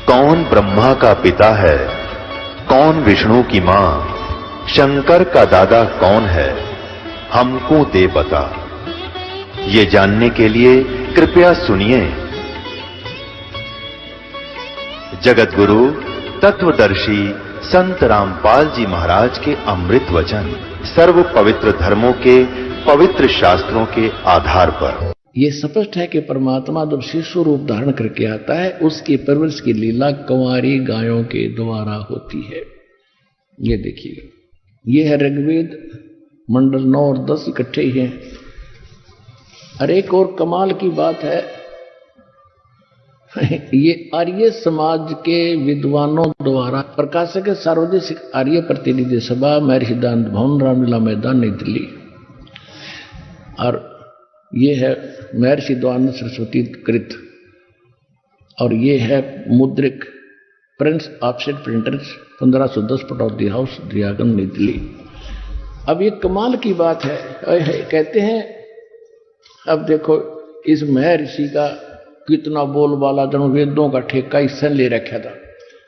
कौन ब्रह्मा का पिता है, कौन विष्णु की मां, शंकर का दादा कौन है, हमको दे बता। ये जानने के लिए कृपया सुनिए। जगत गुरु तत्वदर्शी संत रामपाल जी महाराज के अमृत वचन सर्व पवित्र धर्मों के पवित्र शास्त्रों के आधार पर यह स्पष्ट है कि परमात्मा जब शिशु रूप धारण करके आता है, उसकी परवरिश की लीला कुंवारी गायों के द्वारा होती है। ये देखिए, यह है ऋग्वेद मंडल 9 और 10 इकट्ठे ही हैं। और एक और कमाल की बात है, ये आर्य समाज के विद्वानों द्वारा प्रकाशक सार्वजनिक आर्य प्रतिनिधि सभा, महर्षि दयानंद भवन, रामलीला मैदान, नई दिल्ली। और ये है महर्षि दयानंद सरस्वती कृत, और ये है Mudryk Prince offset printers 1510 Pataudi house, Daryaganj, नई दिल्ली। अब ये कमाल की बात है, कहते हैं अब देखो इस महर्षि का कितना बोलबाला, जन वेदों का ठेका इसने ले रखा था,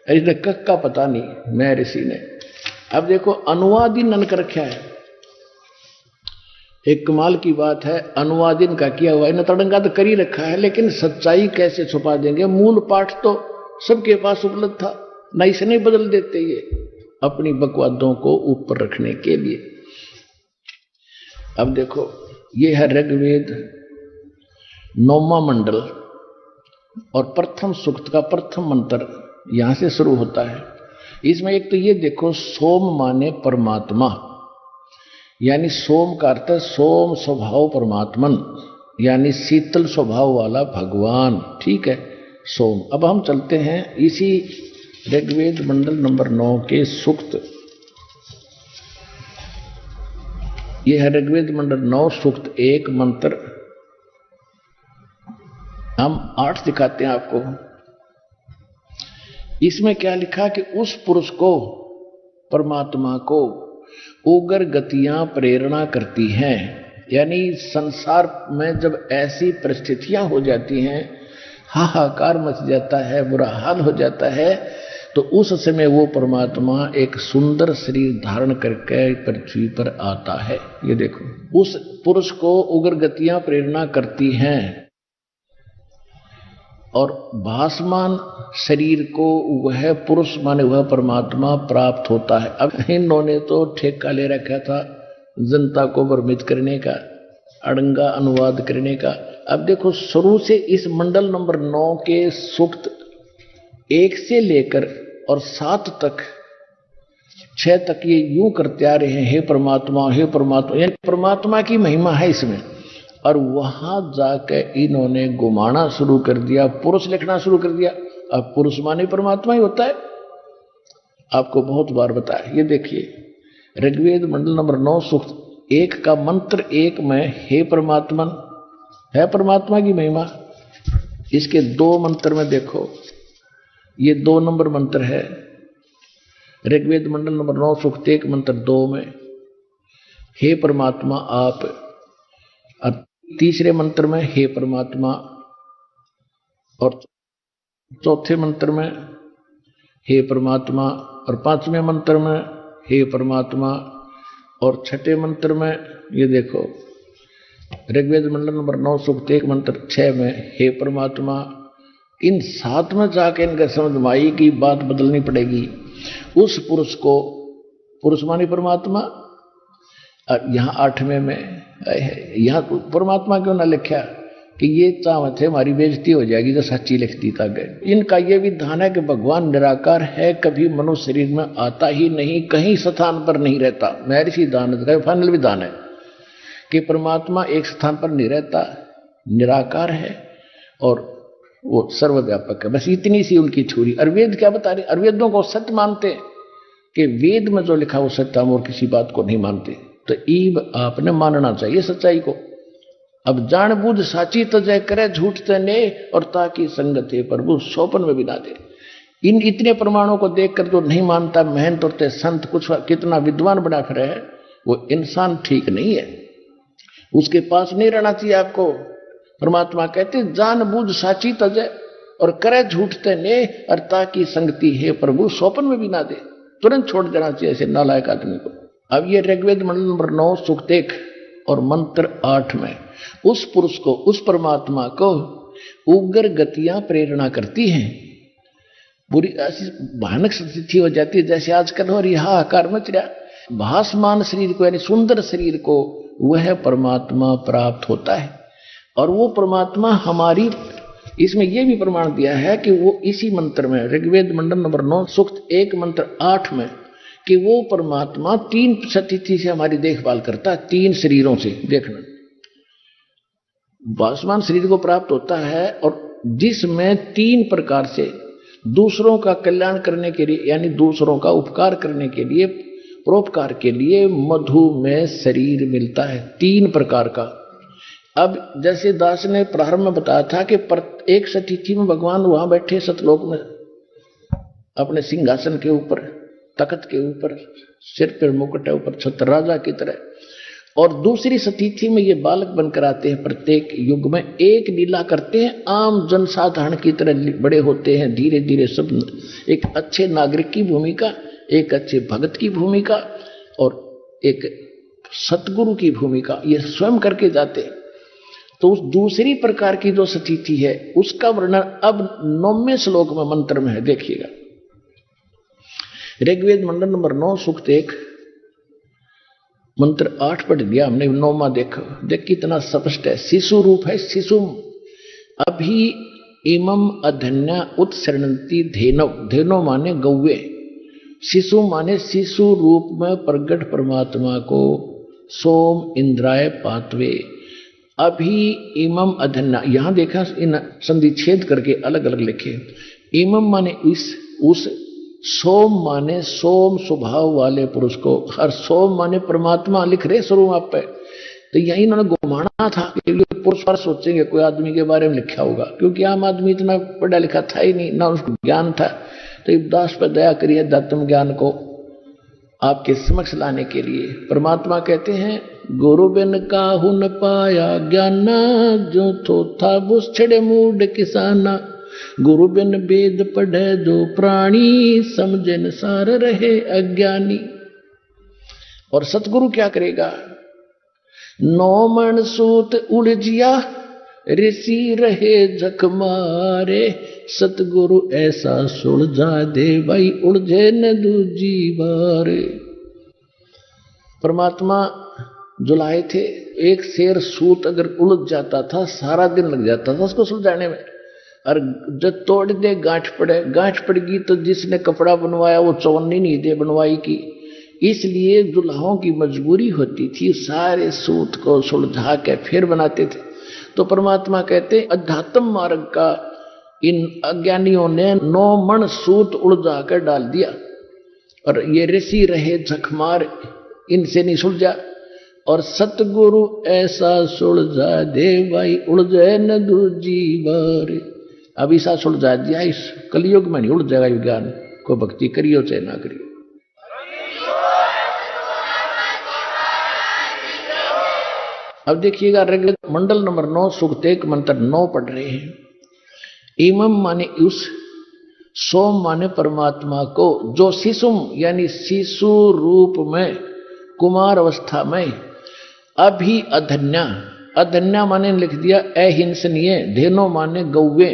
इसने कक का पता नहीं महर्षि ने। अब देखो अनुवादिन नन कर रखा है। एक कमाल की बात है, अनुवादिन का किया हुआ इन्हें तड़ंगा तो कर ही रखा है, लेकिन सच्चाई कैसे छुपा देंगे? मूल पाठ तो सबके पास उपलब्ध था, ना इसे नहीं बदल देते ये अपनी बकवादों को ऊपर रखने के लिए। अब देखो, ये है ऋग्वेद 9वां मंडल और प्रथम सूक्त का प्रथम मंत्र यहां से शुरू होता है। इसमें एक तो ये देखो, सोम माने परमात्मा, यानी सोम का अर्थ है सोम स्वभाव परमात्मन, यानी शीतल स्वभाव वाला भगवान। ठीक है, सोम। अब हम चलते हैं इसी ऋग्वेद मंडल नंबर 9 के सूक्त। यह है ऋग्वेद मंडल 9 सूक्त 1 मंत्र। हम 8 दिखाते हैं आपको। इसमें क्या लिखा कि उस पुरुष को, परमात्मा को उग्र गतियां प्रेरणा करती हैं, यानी संसार में जब ऐसी परिस्थितियां हो जाती हैं, हाहाकार मच जाता है, बुरा हाल हो जाता है, तो उस समय वो परमात्मा एक सुंदर शरीर धारण करके पृथ्वी पर आता है। ये देखो, उस पुरुष को उग्र गतियां प्रेरणा करती हैं और भासमान शरीर को वह पुरुष माने वह परमात्मा प्राप्त होता है। अब इन्होंने तो ठेका ले रखा था जनता को भ्रमित करने का, अड़ंगा अनुवाद करने का। अब देखो, शुरू से इस मंडल नंबर 9 के सूक्त 1 से लेकर और 7 तक, 6 तक ये यूं करते आ रहे हैं, हे परमात्मा, हे परमात्मा, यानी परमात्मा की महिमा है इसमें। और वहां जाकर इन्होंने घुमाना शुरू कर दिया, पुरुष लिखना शुरू कर दिया। अब पुरुष माने परमात्मा ही होता है, आपको बहुत बार बताया। ये देखिए, ऋग्वेद मंडल नंबर 9 सूक्त 1 का मंत्र 1 में हे परमात्मन है परमात्मा की महिमा। इसके 2 मंत्र में देखो, ये 2 नंबर मंत्र है ऋग्वेद मंडल नंबर 9 सूक्त 1 मंत्र 2 में हे परमात्मा आप, और तीसरे मंत्र में हे परमात्मा, और चौथे मंत्र में हे परमात्मा, और 5वें मंत्र में हे परमात्मा, और 6ठे मंत्र में ये देखो ऋग्वेद मंडल नंबर 9 सूक्त 1 मंत्र 6 में हे परमात्मा। इन 7 में जाके इनका समझ में आई कि बात बदलनी पड़ेगी। उस पुरुष को, पुरुष मानी परमात्मा, यहाँ 8वें में यहाँ परमात्मा क्यों ना लिखा कि ये चाहते हमारी बेइज्जती हो जाएगी जो सच्ची लिखती था गए। इनका ये विधान है कि भगवान निराकार है, कभी मनुष्य शरीर में आता ही नहीं, कहीं स्थान पर नहीं रहता। महर्षि दयानंद का फाइनल विधान है कि परमात्मा एक स्थान पर नहीं रहता, निराकार है और वो सर्वव्यापक है। बस इतनी सी उनकी थ्योरी। और वेद क्या बता रहे? और वेदों को सत्य मानते कि वेद में जो लिखा वो सत्य, हम और किसी बात को नहीं मानते। तो ईब आपने मानना चाहिए सच्चाई को। अब जान बूझ साची तजय करे, झूठ तने और ताकि संगत है प्रभु सोपन में भी ना दे। इन इतने प्रमाणों को देखकर जो नहीं मानता, मेहनत होते संत कुछ कितना विद्वान बना फिर है, वो इंसान ठीक नहीं है, उसके पास नहीं रहना चाहिए आपको। परमात्मा कहते जान बूझ साची तजय, और करे झूठते ने और ताकि संगति है प्रभु स्वप्न में भी ना दे, तुरंत छोड़ देना चाहिए ऐसे नालायक आदमी को। अब ये ऋग्वेद मंडल नंबर 9 सूक्त 1 और मंत्र 8 में उस पुरुष को, उस परमात्मा को उग्र गतियां प्रेरणा करती हैं। बुरी ऐसी भयानक स्थिति हो जाती है जैसे आजकल हो रही हाहाकार मच रहा। भासमान शरीर को यानी सुंदर शरीर को वह परमात्मा प्राप्त होता है। और वो परमात्मा हमारी, इसमें यह भी प्रमाण दिया है कि वो इसी मंत्र में ऋग्वेद मंडल नंबर 9 सूक्त 1 मंत्र 8 में कि वो परमात्मा 3 स्थिति से हमारी देखभाल करता है, 3 शरीरों से। देखना, भासमान शरीर को प्राप्त होता है और जिसमें 3 प्रकार से दूसरों का कल्याण करने के लिए यानी दूसरों का उपकार करने के लिए, परोपकार के लिए मधुमेह शरीर मिलता है 3 प्रकार का। अब जैसे दास ने प्रारंभ में बताया था कि एक स्थिति में भगवान वहां बैठे सतलोक में अपने सिंहासन के ऊपर, तख्त के ऊपर, सिर पर मुकुट ऊपर छत्र राजा की तरह, और दूसरी स्थिति में ये बालक बनकर आते हैं। प्रत्येक युग में एक लीला करते हैं, आम जनसाधारण की तरह बड़े होते हैं। धीरे धीरे सब एक अच्छे नागरिक की भूमिका, एक अच्छे भगत की भूमिका और एक सतगुरु की भूमिका ये स्वयं करके जाते हैं। तो उस दूसरी प्रकार की जो स्थिति है उसका वर्णन अब 9वें श्लोक में मंत्र में है। देखिएगा, ऋग्वेद मंडल नंबर 9 सूक्त 1 मंत्र 8 पढ़ दिया हमने, 9वां देखो, देख कितना स्पष्ट है। शिशु रूप है, शिशु अभी इमम अधन्या उत्सरणंती धेनव, धेनव माने गौवे, शिशु माने शिशु रूप में प्रगट परमात्मा को सोम इंद्राय पातवे। अभी इमम अधन्या, यहां देखा इन संधि छेद करके अलग अलग लिखे। इमम माने उस, सोम माने सोम स्वभाव वाले पुरुष को, हर सोम माने परमात्मा लिख रहे स्वरूप आप पे। तो यही इन्होंने घुमाना था कि पुरुष पर सोचेंगे कोई आदमी के बारे में लिखा होगा, क्योंकि आम आदमी इतना पढ़ा लिखा था ही नहीं, ना उसको ज्ञान था। तो दास पर दया करिए, दातम ज्ञान को आपके समक्ष लाने के लिए। परमात्मा कहते हैं, गुरु बिन काहू न पाया ज्ञाना, जो थो था बुस छड़े मूड किसाना। गुरु बिन वेद पढ़े जो प्राणी, समझन सार रहे अज्ञानी। और सतगुरु क्या करेगा? 9 मन सूत उलझिया, ऋषि रहे जख मारे। सतगुरु ऐसा सुलझा दे, भाई उलझे न दूजी बार। परमात्मा जुलाए थे, एक शेर सूत अगर उलझ जाता था सारा दिन लग जाता था उसको सुलझाने में। और जब तोड़ दे गांठ पड़ेगी तो जिसने कपड़ा बनवाया वो चौनी नहीं दे बनवाई की। इसलिए दुल्हाओं की मजबूरी होती थी, सारे सूत को सुलझा के फिर बनाते थे। तो परमात्मा कहते अध्यात्म मार्ग का इन अज्ञानियों ने 9 मन सूत उलझा कर डाल दिया, और ये ऋषि रहे झकमार, इनसे नहीं सुलझा। और सतगुरु ऐसा सुलझा दे, भाई उलझे न दूजी बार। अब ऐसा सुलझा दिया, इस कलयुग में नहीं उलझ जाएगा ज्ञान को, भक्ति करियो चाहे ना करियो। अब देखिएगा, ऋग्वेद मंडल नंबर 9 सूक्त 1 मंत्र 9 पढ़ रहे हैं। इमम माने उस, सोम माने परमात्मा को, जो शिशुम यानी शिशु रूप में कुमार अवस्था में, अभी अधन्या, अधन्या माने लिख दिया अहिंसनीय, धेनो माने गौवे।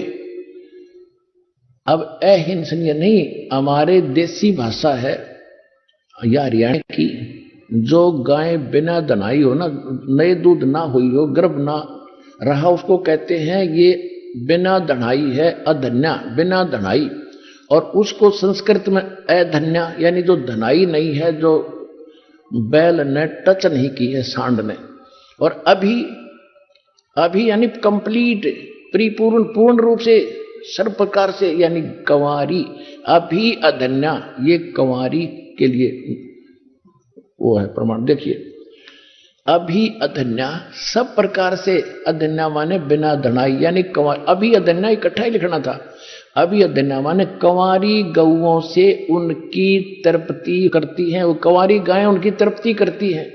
अब अहिंसनीय नहीं, हमारे देसी भाषा है या हरियाणा की, जो गाय बिना दनाई हो ना, नए दूध ना हुई हो, गर्भ ना रहा, उसको कहते हैं ये बिना दनाई है, अधन्या, बिना दनाई। और उसको संस्कृत में अधन्या यानी जो धनाई नहीं है, जो बैल ने टच नहीं की है सांड ने। और अभी यानी कंप्लीट, परिपूर्ण, पूर्ण रूप से, सर्व प्रकार से, यानी कंवारी। अभी अधन्या, ये कंवारी के लिए वो है प्रमाण। देखिए, अभी अधन्या सब प्रकार से, अधन्या माने बिना धनाई यानी कंवारी। अभी अधन्या इकट्ठा ही लिखना था। अभी अधन्या माने कंवारी गौओं से उनकी तृप्ति करती हैं, वो कंवारी गायें उनकी तृप्ति करती हैं।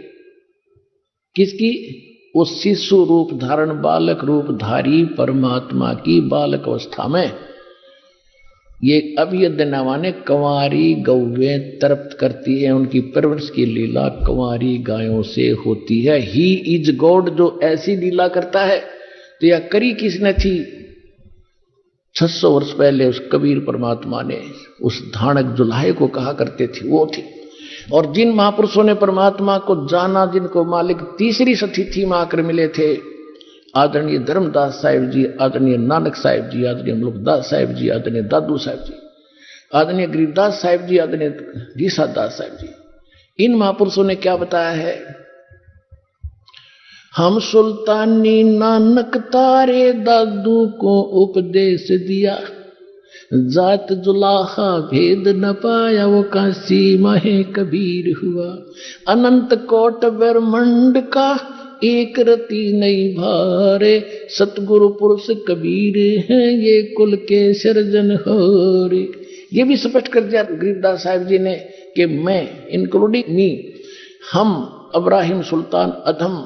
किसकी? उस शिशु रूप धारण, बालक रूप धारी परमात्मा की बालक अवस्था में ये अब ये दिनावा ने कंवारी गौवें तृप्त करती है, उनकी परवरिश की लीला कंवारी गायों से होती है। ही इज गॉड, जो ऐसी लीला करता है। तो यह करी किसने थी? 600 वर्ष पहले उस कबीर परमात्मा ने उस धानक जुलाहे को कहा करते थे, वो थी। और जिन महापुरुषों ने परमात्मा को जाना, जिनको मालिक तीसरी सतिथि में आकर मिले थे, आदरणीय धर्मदास साहिब जी, आदरणीय नानक साहिब जी, आदरणीय मुल्कदास साहिब जी, आदरणीय दादू साहिब जी, आदरणीय गरीबदास साहिब जी, आदरणीय गीसादास साहिब जी, इन महापुरुषों ने क्या बताया है? हम सुल्तानी नानक तारे दादू को उपदेश दिया, जात जुलाहा भेद न पाया, वो काशी माहे कबीर हुआ। अनंत कोट ब्रह्मंड का एक रति नहीं भारे, सतगुरु पुरुष कबीर हैं, ये कुल के सर्जन हो रे। ये भी स्पष्ट कर दिया गरीबदास साहिब जी ने कि मैं, इंक्लूडिंग मी, हम इब्राहिम सुल्तान अधम,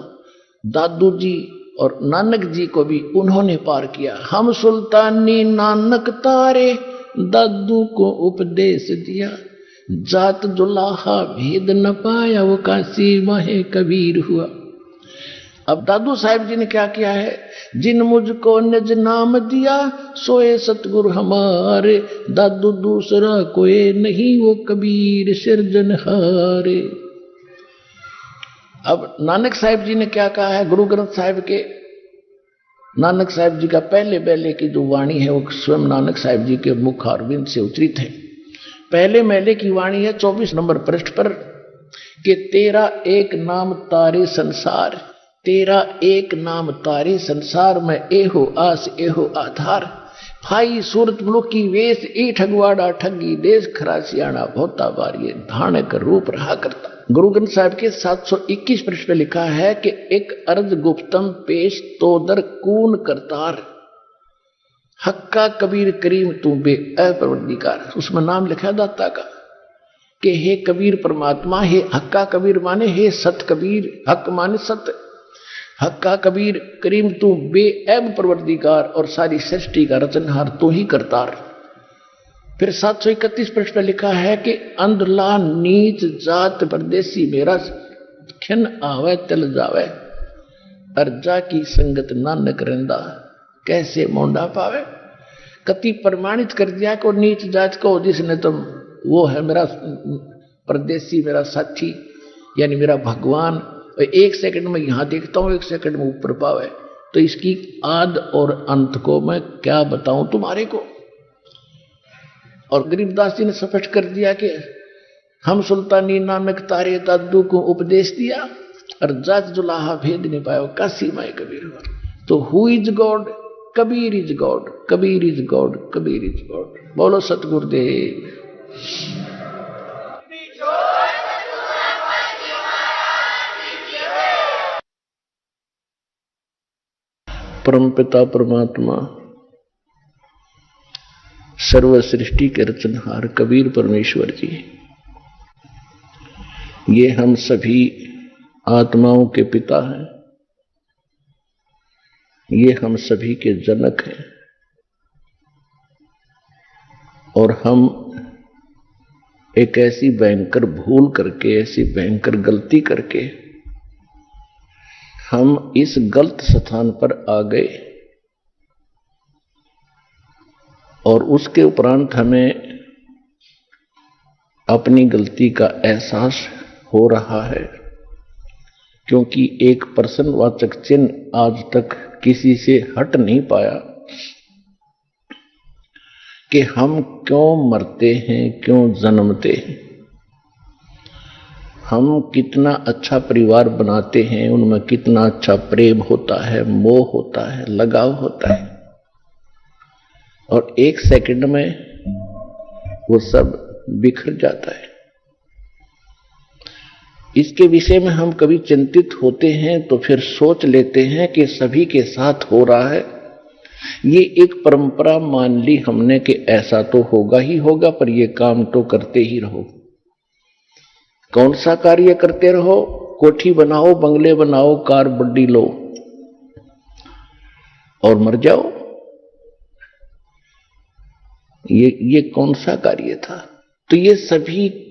दादू जी और नानक जी को भी उन्होंने पार किया। हम सुल्तानी नानक तारे दादू को उपदेश दिया, जात जुलाहा भेद न पाया, वो काशी माहे कबीर हुआ। अब दादू साहिब जी ने क्या किया है? जिन मुझको निज नाम दिया, सोए सतगुरु हमारे, दादू दूसरा कोई नहीं, वो कबीर सिरजनहारे। अब नानक साहिब जी ने क्या कहा है? गुरु ग्रंथ साहिब के नानक साहिब जी का पहले पहले की जो वाणी है वो स्वयं नानक साहिब जी के मुख अरविंद से उच्चरित है। पहले मेले की वाणी है 24 नंबर पृष्ठ पर कि तेरा एक नाम तारे संसार, तेरा एक नाम तारे संसार में एहो आस एहो आधार, भाई सूरत मुलुक की वेश ए ठगवाड़ा ठगी, देश खरा सियाणा भोता बारिये, धानक रूप रहा करता। गुरु ग्रंथ साहिब के 721 पृष्ठ पे लिखा है कि एक अर्ज गुप्तम पेश तोदर कून करतार, हक्का कबीर करीम तू बे अपरवरदिगार। उसमें नाम लिखा है दाता का कि हे कबीर परमात्मा, हे हक्का कबीर माने हे सत कबीर, हक माने सत्य, हक्का कबीर करीम तू बेऐब परवरदिगार, और सारी सृष्टि का रचनहार तू ही करतार। फिर 731 पृष्ठ पर लिखा है कि अंधला नीच जात परदेसी मेरा, खिन आवे तल जावे, अर्जा की संगत नानक रंदा, कैसे मोंडा पावे। कति प्रमाणित कर दिया को नीच जात को, जिसने तुम वो है मेरा परदेसी, मेरा साथी, यानी मेरा भगवान, एक सेकंड में यहां देखता हूं, एक सेकंड में ऊपर पावे, तो इसकी आद और अंत को मैं क्या बताऊं तुम्हारे को। और गरीबदास जी ने स्पष्ट कर दिया कि हम सुल्तानी नानक तारे दादू को उपदेश दिया, और जात जुलाहा भेद नहीं पाया, काशी माए कबीर हुआ। तो who is God? Kabir is God, Kabir is God, Kabir is God. बोलो सतगुरुदेव। परमपिता परमात्मा सर्व सृष्टि के रचनहार कबीर परमेश्वर जी, ये हम सभी आत्माओं के पिता हैं, ये हम सभी के जनक हैं, और हम एक ऐसी भयंकर भूल करके, ऐसी भयंकर गलती करके हम इस गलत स्थान पर आ गए, और उसके उपरांत हमें अपनी गलती का एहसास हो रहा है, क्योंकि एक प्रश्नवाचक चिन्ह आज तक किसी से हट नहीं पाया कि हम क्यों मरते हैं, क्यों जन्मते हैं। हम कितना अच्छा परिवार बनाते हैं, उनमें कितना अच्छा प्रेम होता है, मोह होता है, लगाव होता है, और एक सेकंड में वो सब बिखर जाता है। इसके विषय में हम कभी चिंतित होते हैं तो फिर सोच लेते हैं कि सभी के साथ हो रहा है, ये एक परंपरा मान ली हमने कि ऐसा तो होगा ही होगा, पर ये काम तो करते ही रहो। कौन सा कार्य करते रहो? कोठी बनाओ, बंगले बनाओ, कार बड्डी लो और मर जाओ। ये कौन सा कार्य था? तो ये सभी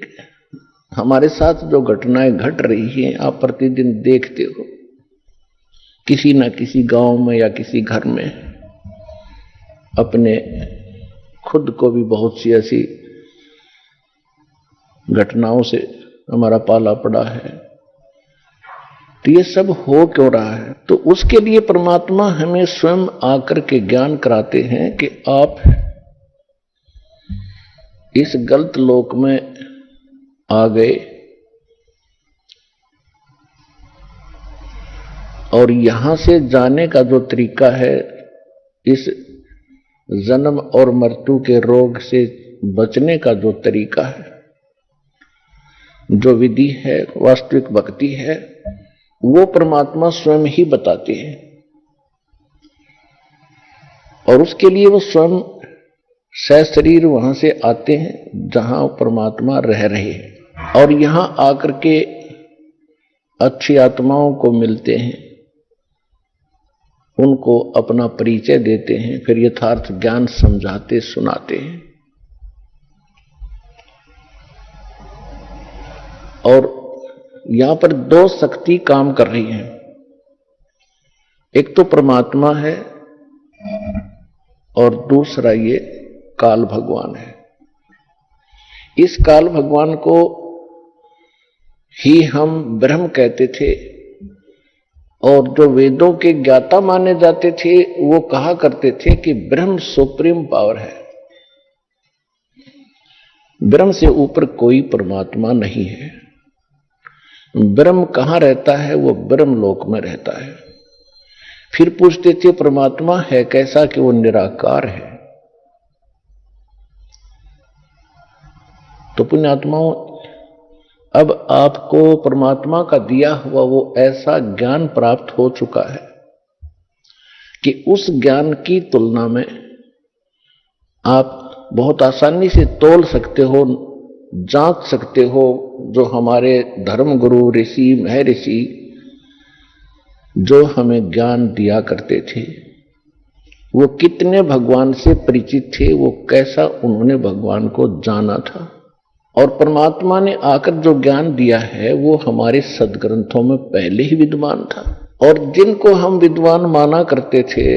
हमारे साथ जो घटनाएं घट रही हैं आप प्रतिदिन देखते हो, किसी न किसी गांव में या किसी घर में। अपने खुद को भी बहुत सी ऐसी घटनाओं से हमारा पाला पड़ा है। तो ये सब हो क्यों रहा है? तो उसके लिए परमात्मा हमें स्वयं आकर के ज्ञान कराते हैं कि आप इस गलत लोक में आ गए और यहां से जाने का जो तरीका है, इस जन्म और मृत्यु के रोग से बचने का जो तरीका है, जो विधि है, वास्तविक भक्ति है, वो परमात्मा स्वयं ही बताते हैं। और उसके लिए वो स्वयं सशरीर वहां से आते हैं जहां परमात्मा रह रहे हैं और यहां आकर के अच्छी आत्माओं को मिलते हैं, उनको अपना परिचय देते हैं, फिर यथार्थ ज्ञान समझाते सुनाते हैं। और यहां पर दो शक्ति काम कर रही है, एक तो परमात्मा है और दूसरा ये काल भगवान है। इस काल भगवान को ही हम ब्रह्म कहते थे और जो वेदों के ज्ञाता माने जाते थे वो कहा करते थे कि ब्रह्म सुप्रीम पावर है, ब्रह्म से ऊपर कोई परमात्मा नहीं है। ब्रह्म कहां रहता है? वो ब्रह्म लोक में रहता है। फिर पूछते थे परमात्मा है कैसा? कि वो निराकार है। तो पुण्यात्माओं, अब आपको परमात्मा का दिया हुआ वो ऐसा ज्ञान प्राप्त हो चुका है कि उस ज्ञान की तुलना में आप बहुत आसानी से तोल सकते हो, जांच सकते हो। जो हमारे धर्म गुरु ऋषि महर्षि जो हमें ज्ञान दिया करते थे, वो कितने भगवान से परिचित थे, वो कैसा उन्होंने भगवान को जाना था। और परमात्मा ने आकर जो ज्ञान दिया है वो हमारे सदग्रंथों में पहले ही विद्वान था। और जिनको हम विद्वान माना करते थे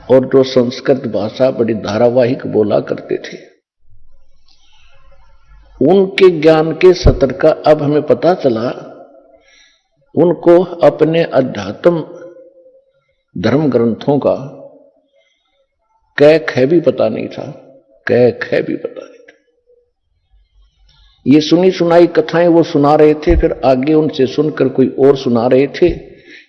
और जो संस्कृत भाषा बड़ी धारावाहिक बोला करते थे, उनके ज्ञान के सतर का अब हमें पता चला। उनको अपने अध्यात्म धर्म ग्रंथों का कै ख भी पता नहीं था, कै ख भी पता नहीं था। ये सुनी सुनाई कथाएं वो सुना रहे थे, फिर आगे उनसे सुनकर कोई और सुना रहे थे।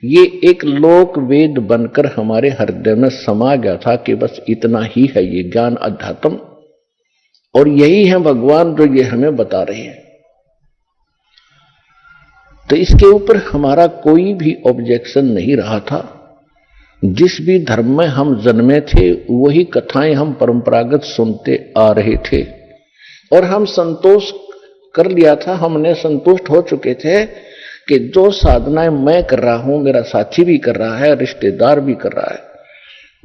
ये एक लोक वेद बनकर हमारे हृदय में समा गया था कि बस इतना ही है ये ज्ञान अध्यात्म, और यही है भगवान जो ये हमें बता रहे हैं। तो इसके ऊपर हमारा कोई भी ऑब्जेक्शन नहीं रहा था। जिस भी धर्म में हम जन्मे थे वही कथाएं हम परंपरागत सुनते आ रहे थे और हम संतोष कर लिया था। हमने संतुष्ट हो चुके थे कि जो साधनाएं मैं कर रहा हूं, मेरा साथी भी कर रहा है, रिश्तेदार भी कर रहा है।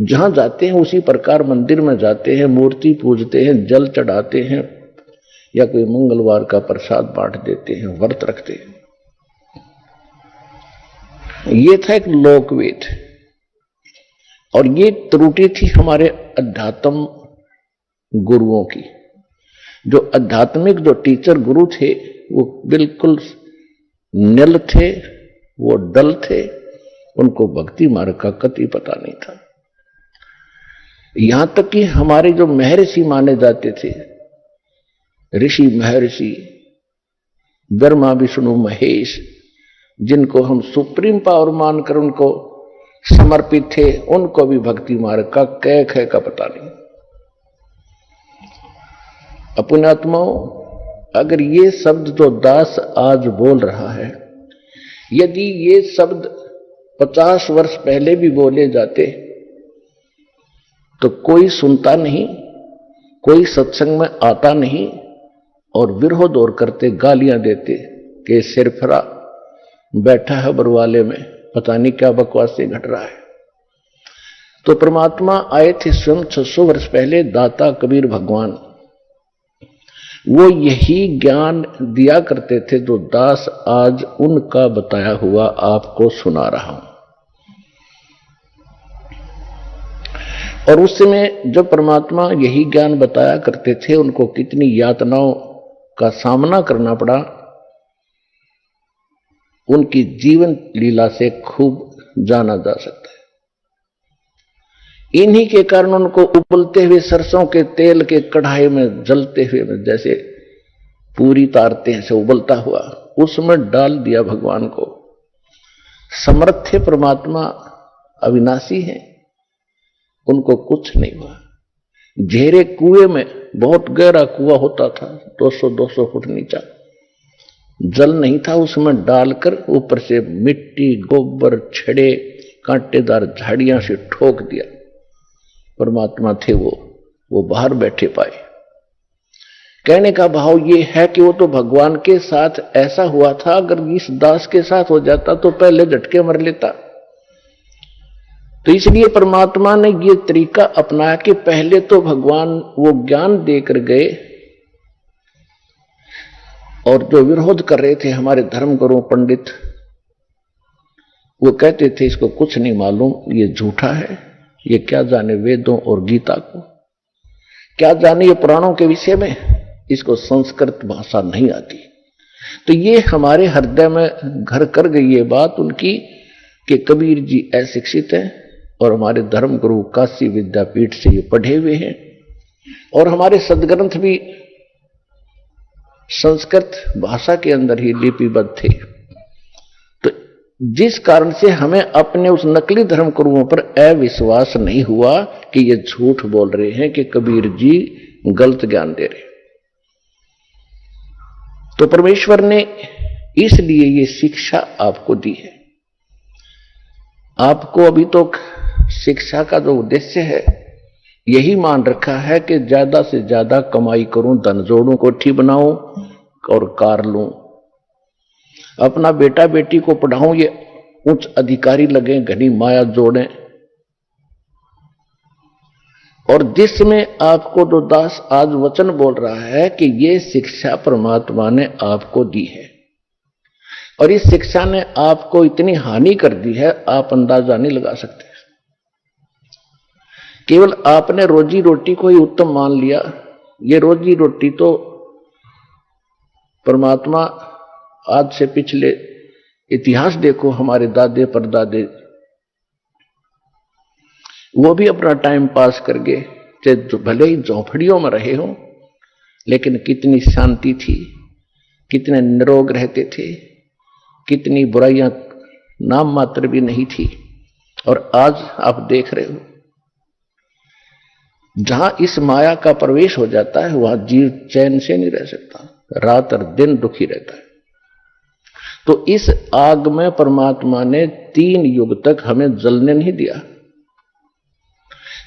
जहां जाते हैं उसी प्रकार मंदिर में जाते हैं, मूर्ति पूजते हैं, जल चढ़ाते हैं या कोई मंगलवार का प्रसाद बांट देते हैं, व्रत रखते हैं। ये था एक लोकवेद। और ये त्रुटि थी हमारे अध्यात्म गुरुओं की। जो आध्यात्मिक जो टीचर गुरु थे वो बिल्कुल निल थे, वो डल थे, उनको भक्ति मार्ग का कति पता नहीं था। यहां तक कि हमारे जो महर्षि माने जाते थे, ऋषि महर्षि ब्रह्मा विष्णु महेश, जिनको हम सुप्रीम पावर मानकर उनको समर्पित थे, उनको भी भक्ति मार्ग का कै ख का पता नहीं। पुण्यात्माओं, अगर ये शब्द जो दास आज बोल रहा है, यदि ये शब्द 50 वर्ष पहले भी बोले जाते तो कोई सुनता नहीं, कोई सत्संग में आता नहीं और विरोध और करते, गालियां देते कि सिरफरा बैठा है बरवाले में, पता नहीं क्या बकवास से घट रहा है। तो परमात्मा आए थे स्वयं 600 वर्ष पहले, दाता कबीर भगवान। वो यही ज्ञान दिया करते थे जो दास आज उनका बताया हुआ आपको सुना रहा हूं। और उस समय जब परमात्मा यही ज्ञान बताया करते थे, उनको कितनी यातनाओं का सामना करना पड़ा, उनकी जीवन लीला से खूब जाना जा सकता है। इन्हीं के कारण उनको उबलते हुए सरसों के तेल के कढ़ाई में जलते हुए जैसे पूरी तारते हैं से उबलता हुआ, उसमें डाल दिया भगवान को। समर्थ थे परमात्मा, अविनाशी हैं, उनको कुछ नहीं हुआ। घेरे कुएं में, बहुत गहरा कुआं होता था, 200-200 फुट नीचा, जल नहीं था, उसमें डालकर ऊपर से मिट्टी, गोबर, छड़े, कांटेदार झाड़ियां से ठोक दिया। परमात्मा थे वो बाहर बैठे पाए। कहने का भाव ये है कि वो तो भगवान के साथ ऐसा हुआ था, अगर इस दास के साथ हो जाता तो पहले झटके मर लेता। तो इसलिए परमात्मा ने ये तरीका अपनाया कि पहले तो भगवान वो ज्ञान देकर गए, और जो विरोध कर रहे थे हमारे धर्मगुरु पंडित, वो कहते थे इसको कुछ नहीं मालूम, ये झूठा है, ये क्या जाने वेदों और गीता को, क्या जाने ये पुराणों के विषय में, इसको संस्कृत भाषा नहीं आती। तो ये हमारे हृदय में घर कर गई ये बात उनकी कि कबीर जी अशिक्षित हैं और हमारे धर्मगुरु काशी विद्यापीठ से ये पढ़े हुए हैं, और हमारे सदग्रंथ भी संस्कृत भाषा के अंदर ही लिपिबद्ध थे। तो जिस कारण से हमें अपने उस नकली धर्मगुरुओं पर अविश्वास नहीं हुआ कि ये झूठ बोल रहे हैं, कि कबीर जी गलत ज्ञान दे रहे। तो परमेश्वर ने इसलिए ये शिक्षा आपको दी है। आपको अभी तो शिक्षा का जो उद्देश्य है यही मान रखा है कि ज्यादा से ज्यादा कमाई करूं, धन जोड़ूं, कोठी बनाऊं और कार लूं, अपना बेटा बेटी को पढ़ाऊं, ये उच्च अधिकारी लगे, घनी माया जोड़ें। और जिसमें आपको जो दास आज वचन बोल रहा है कि ये शिक्षा परमात्मा ने आपको दी है, और इस शिक्षा ने आपको इतनी हानि कर दी है, आप अंदाजा नहीं लगा सकते। केवल आपने रोजी रोटी को ही उत्तम मान लिया। ये रोजी रोटी तो परमात्मा, आज से पिछले इतिहास देखो, हमारे दादे परदादे वो भी अपना टाइम पास कर गए, चाहे भले ही झोंपड़ियों में रहे हो, लेकिन कितनी शांति थी, कितने निरोग रहते थे, कितनी बुराइयां नाम मात्र भी नहीं थी। और आज आप देख रहे हो, जहां इस माया का प्रवेश हो जाता है वहां जीव चैन से नहीं रह सकता, रात और दिन दुखी रहता है। तो इस आग में परमात्मा ने 3 युग तक हमें जलने नहीं दिया।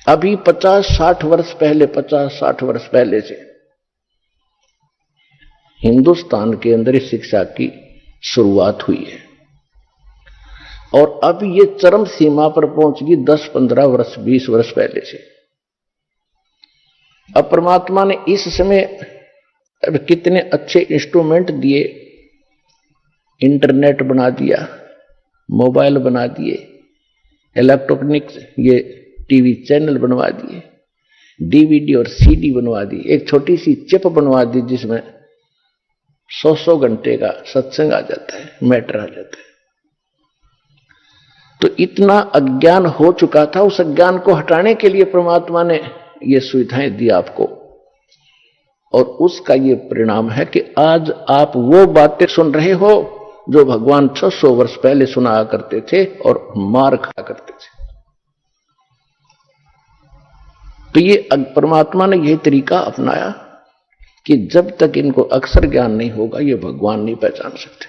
अभी 50-60 वर्ष पहले, 50-60 वर्ष पहले से हिंदुस्तान के अंदर इस शिक्षा की शुरुआत हुई है, और अब ये चरम सीमा पर पहुंच गई 10-15 वर्ष, 20 वर्ष पहले से। अब परमात्मा ने इस समय अब कितने अच्छे इंस्ट्रूमेंट दिए, इंटरनेट बना दिया, मोबाइल बना दिए, इलेक्ट्रॉनिक्स ये टीवी चैनल बनवा दिए, डीवीडी और सीडी बनवा दी, एक छोटी सी चिप बनवा दी जिसमें 100 घंटे का सत्संग आ जाता है, मैटर आ जाता है। तो इतना अज्ञान हो चुका था, उस अज्ञान को हटाने के लिए परमात्मा ने ये सुविधाएं दी आपको, और उसका ये परिणाम है कि आज आप वो बातें सुन रहे हो जो भगवान 600 वर्ष पहले सुनाया करते थे और मार खाया करते थे। तो ये परमात्मा ने यही तरीका अपनाया कि जब तक इनको अक्षर ज्ञान नहीं होगा ये भगवान नहीं पहचान सकते,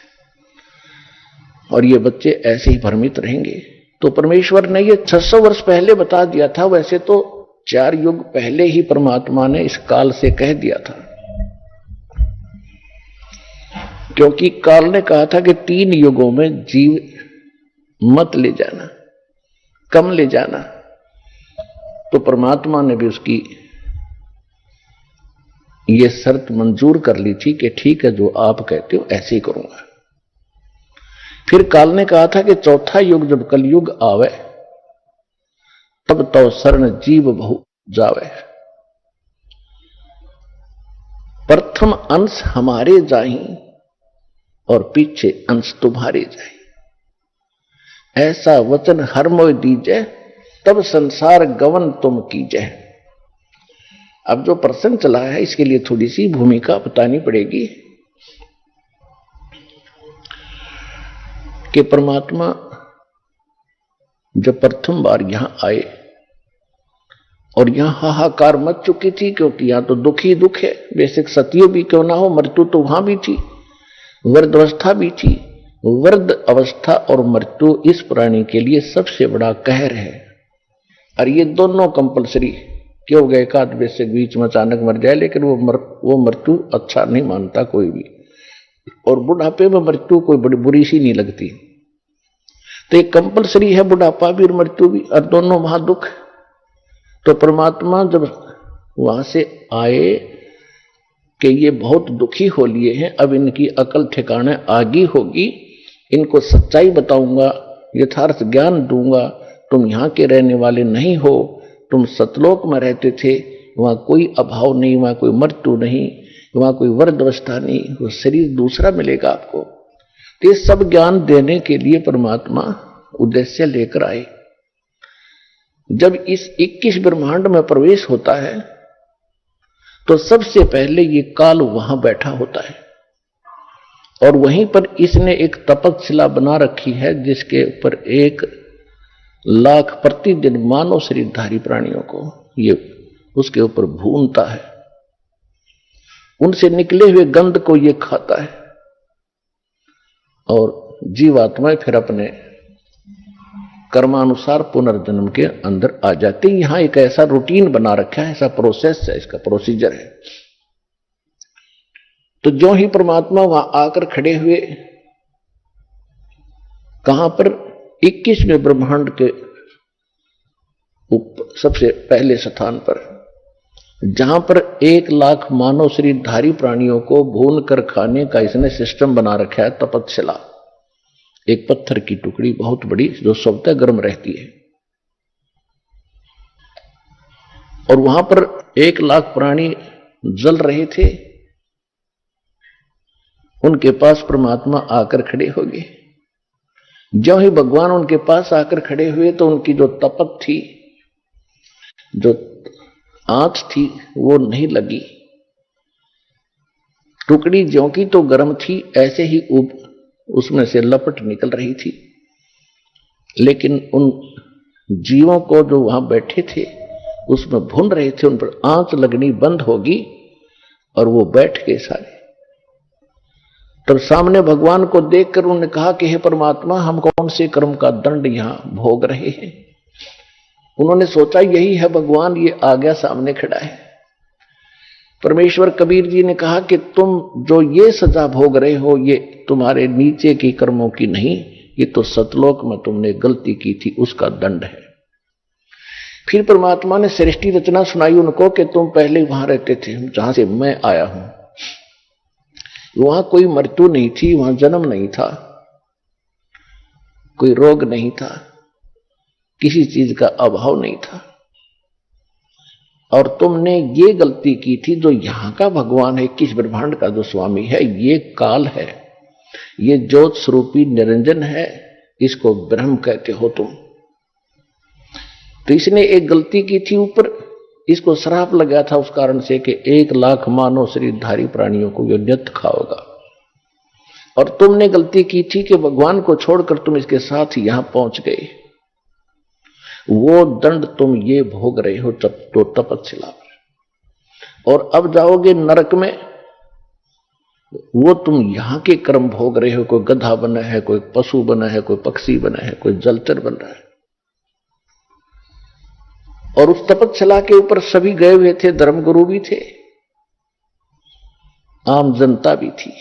और ये बच्चे ऐसे ही भ्रमित रहेंगे। तो परमेश्वर ने ये 600 वर्ष पहले बता दिया था, वैसे तो 4 युग पहले ही परमात्मा ने इस काल से कह दिया था, क्योंकि काल ने कहा था कि 3 युगों में जीव मत ले जाना, कम ले जाना, तो परमात्मा ने भी उसकी ये शर्त मंजूर कर ली थी कि ठीक है, जो आप कहते हो ऐसे ही करूंगा। फिर काल ने कहा था कि चौथा युग जब कलयुग आवे तब तो शरण जीव बहु जावे, प्रथम अंश हमारे जाही और पीछे अंश तुम्हारे जाही। ऐसा वचन हर मोय दीजे, तब संसार गवन तुम कीजे। अब जो प्रसंग चला है इसके लिए थोड़ी सी भूमिका बतानी पड़ेगी कि परमात्मा जब प्रथम बार यहां आए और यहां हाहाकार मच चुकी थी, क्योंकि यहां तो दुख ही दुख है। बेसिक सतयुग भी क्यों ना हो, मृत्यु तो वहां भी थी, वृद्ध अवस्था भी थी। वृद्ध अवस्था और मृत्यु इस प्राणी के लिए सबसे बड़ा कहर है, और ये दोनों कंपलसरी क्यों गए। एकाध बेसिक बीच में अचानक मर जाए, लेकिन वो मृत्यु अच्छा नहीं मानता कोई भी, और बुढ़ापे में मृत्यु कोई बड़ी बुरी सी नहीं लगती। तो एक कंपलसरी है बुढ़ापा भी और मृत्यु भी, और दोनों महादुख। तो परमात्मा जब वहां से आए कि ये बहुत दुखी हो लिए हैं, अब इनकी अकल ठिकाने आगी होगी, इनको सच्चाई बताऊंगा, यथार्थ ज्ञान दूंगा। तुम यहां के रहने वाले नहीं हो, तुम सतलोक में रहते थे, वहां कोई अभाव नहीं, वहां कोई मृत्यु नहीं, वहां कोई वृद्ध अवस्था नहीं, वो शरीर दूसरा मिलेगा आपको। तो ये सब ज्ञान देने के लिए परमात्मा उद्देश्य लेकर आए। जब इस 21 ब्रह्मांड में प्रवेश होता है तो सबसे पहले ये काल वहां बैठा होता है, और वहीं पर इसने एक तपकशिला बना रखी है जिसके ऊपर 1,00,000 प्रतिदिन मानव शरीरधारी प्राणियों को ये उसके ऊपर भूनता है, उनसे निकले हुए गंध को ये खाता है, और जीवात्माएं फिर अपने कर्मानुसार पुनर्जन्म के अंदर आ जाते हैं। यहां एक ऐसा रूटीन बना रखा है, ऐसा प्रोसेस है, इसका प्रोसीजर है। तो जो ही परमात्मा वहां आकर खड़े हुए, कहां पर 21वें ब्रह्मांड के सबसे पहले स्थान पर, जहां पर 1,00,000 मानव शरीरधारी प्राणियों को भून कर खाने का इसने सिस्टम बना रखा है। तपतशिला एक पत्थर की टुकड़ी बहुत बड़ी जो स्वतः गर्म रहती है, और वहां पर 1,00,000 प्राणी जल रहे थे। उनके पास परमात्मा आकर खड़े हो गए। जो ही भगवान उनके पास आकर खड़े हुए तो उनकी जो तपत थी, जो आंच थी, वो नहीं लगी। टुकड़ी ज्यों की तो गर्म थी, ऐसे ही उसमें से लपट निकल रही थी। लेकिन उन जीवों को जो वहां बैठे थे उसमें भून रहे थे, उन पर आंच लगनी बंद होगी और वो बैठ गए सारे। तब सामने भगवान को देखकर उन्होंने कहा कि हे परमात्मा, हम कौन से कर्म का दंड यहां भोग रहे हैं। उन्होंने सोचा यही है भगवान, ये आ गया सामने खड़ा है। परमेश्वर कबीर जी ने कहा कि तुम जो ये सजा भोग रहे हो ये तुम्हारे नीचे की कर्मों की नहीं, ये तो सतलोक में तुमने गलती की थी उसका दंड है। फिर परमात्मा ने सृष्टि रचना सुनाई उनको कि तुम पहले वहां रहते थे जहां से मैं आया हूं। वहां कोई मृत्यु नहीं थी, वहां जन्म नहीं था, कोई रोग नहीं था, किसी चीज का अभाव नहीं था। और तुमने ये गलती की थी। जो यहां का भगवान है, 21 ब्रह्मांड का जो स्वामी है, ये काल है, ये ज्योत स्वरूपी निरंजन है, इसको ब्रह्म कहते हो तुम। तो इसने एक गलती की थी ऊपर, इसको श्राप लगा था उस कारण से कि 1,00,000 मानव शरीरधारी प्राणियों को यज्ञ खाओगा। और तुमने गलती की थी कि भगवान को छोड़कर तुम इसके साथ यहां पहुंच गए। वो दंड तुम ये भोग रहे हो तो तपस्या पर, और अब जाओगे नरक में। वो तुम यहां के कर्म भोग रहे हो। कोई गधा बना है, कोई पशु बना है, कोई पक्षी बना है, कोई जलचर बन रहा है। और उस तपस्या के ऊपर सभी गए हुए थे, धर्मगुरु भी थे, आम जनता भी थी।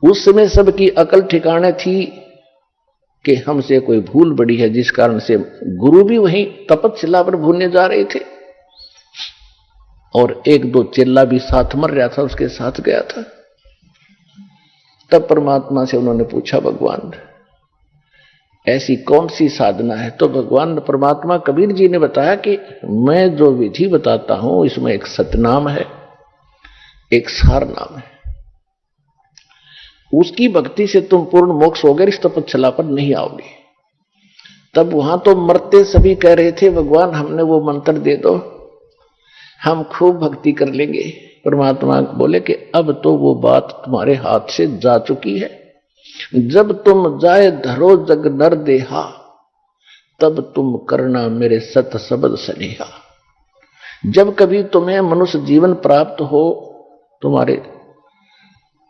उस समय सबकी अकल ठिकाने थी कि हमसे कोई भूल बड़ी है, जिस कारण से गुरु भी वहीं तपस्या पर भूलने जा रहे थे और एक दो चेला भी साथ मर रहा था, उसके साथ गया था। तब परमात्मा से उन्होंने पूछा, भगवान ऐसी कौन सी साधना है? तो भगवान परमात्मा कबीर जी ने बताया कि मैं जो विधि बताता हूं इसमें एक सतनाम है, एक सार नाम है। उसकी भक्ति से तुम पूर्ण मोक्ष होगे, इस तपस्या पर नहीं आओगे। तब वहां तो मरते सभी कह रहे थे, भगवान हमने वो मंत्र दे दो, हम खूब भक्ति कर लेंगे। परमात्मा बोले कि अब तो वो बात तुम्हारे हाथ से जा चुकी है। जब तुम जाए धरो जग नर देहा, तब तुम करना मेरे सत शब्द सनेहा। जब कभी तुम्हें मनुष्य जीवन प्राप्त हो, तुम्हारे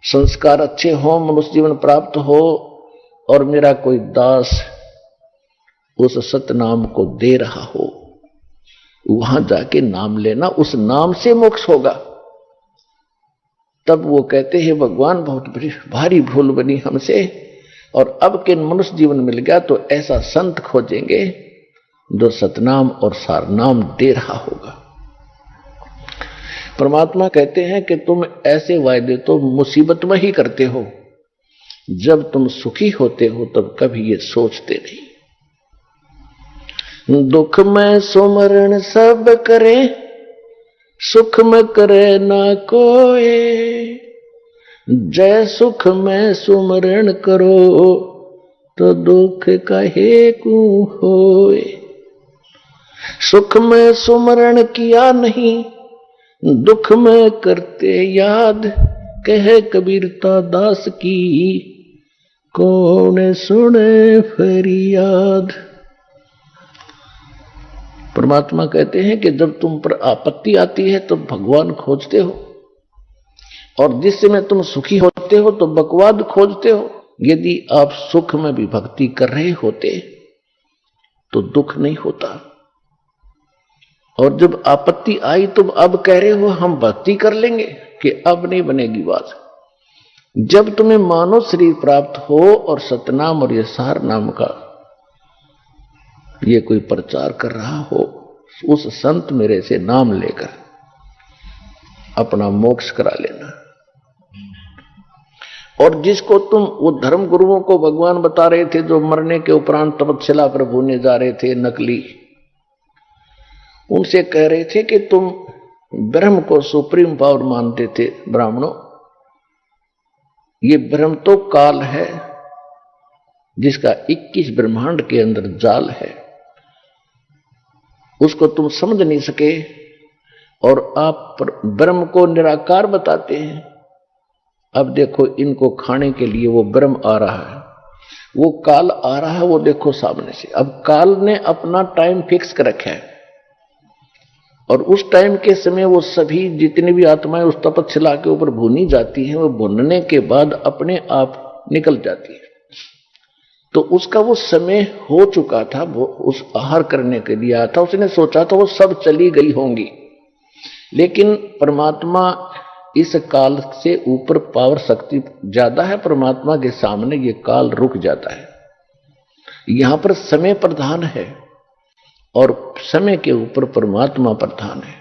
संस्कार अच्छे हो, मनुष्य जीवन प्राप्त हो और मेरा कोई दास उस सतनाम को दे रहा हो, वहां जाके नाम लेना, उस नाम से मोक्ष होगा। तब वो कहते हैं, भगवान बहुत भारी भूल बनी हमसे, और अब के मनुष्य जीवन मिल गया तो ऐसा संत खोजेंगे जो सतनाम और सारनाम दे रहा होगा। परमात्मा कहते हैं कि तुम ऐसे वायदे तो मुसीबत में ही करते हो, जब तुम सुखी होते हो तब कभी ये सोचते नहीं। दुख में सुमरण सब करे, सुख में करे ना कोई। जय सुख में सुमरण करो, तो दुख कहे को होए। सुख में सुमरण किया नहीं, दुख में करते याद। कहे कबीरता दास की, कौन सुने फरियाद। परमात्मा कहते हैं कि जब तुम पर आपत्ति आती है तो भगवान खोजते हो, और जिस समय तुम सुखी होते हो तो बकवाद खोजते हो। यदि आप सुख में भी भक्ति कर रहे होते तो दुख नहीं होता, और जब आपत्ति आई तुम अब कह रहे हो हम भक्ति कर लेंगे, कि अब नहीं बनेगी बात। जब तुम्हें मानव शरीर प्राप्त हो और सतनाम और ये सार नाम का ये कोई प्रचार कर रहा हो, उस संत मेरे से नाम लेकर अपना मोक्ष करा लेना। और जिसको तुम वो धर्म गुरुओं को भगवान बता रहे थे जो मरने के उपरांत तपस्या पर भूलने जा रहे थे, नकली, उनसे कह रहे थे कि तुम ब्रह्म को सुप्रीम पावर मानते थे ब्राह्मणों, ये ब्रह्म तो काल है जिसका 21 ब्रह्मांड के अंदर जाल है, उसको तुम समझ नहीं सके और आप ब्रह्म को निराकार बताते हैं। अब देखो इनको खाने के लिए वो ब्रह्म आ रहा है, वो काल आ रहा है, वो देखो सामने से। अब काल ने अपना टाइम फिक्स कर रखा है और उस टाइम के समय वो सभी जितनी भी आत्माएं उस तपस्या के ऊपर भुनी जाती हैं, वो भुनने के बाद अपने आप निकल जाती है। तो उसका वो समय हो चुका था, वो उस आहार करने के लिए आया था, उसने सोचा था वो सब चली गई होंगी, लेकिन परमात्मा इस काल से ऊपर पावर शक्ति ज्यादा है, परमात्मा के सामने ये काल रुक जाता है। यहां पर समय प्रधान है और समय के ऊपर परमात्मा प्रधान है।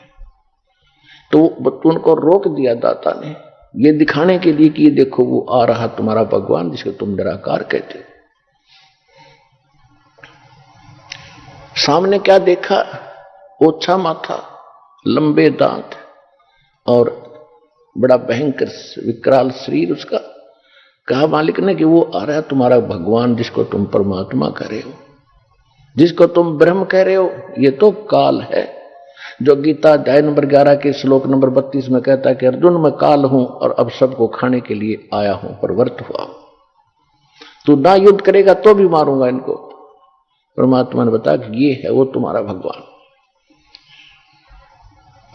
तो उनको रोक दिया दाता ने, ये दिखाने के लिए कि देखो वो आ रहा तुम्हारा भगवान जिसको तुम निराकार कहते हो। सामने क्या देखा? ओछा माथा, लंबे दांत और बड़ा भयंकर विकराल शरीर उसका। कहा मालिक ने कि वो आ रहा है तुम्हारा भगवान जिसको तुम परमात्मा कह रहे हो, जिसको तुम ब्रह्म कह रहे हो। ये तो काल है जो गीता अध्याय नंबर 11 के श्लोक नंबर 32 में कहता है कि अर्जुन मैं काल हूं और अब सबको खाने के लिए आया हूं, प्रवृत्त हुआ हूं। तू ना युद्ध करेगा तो भी मारूंगा इनको। परमात्मा ने बताया कि ये है वो तुम्हारा भगवान।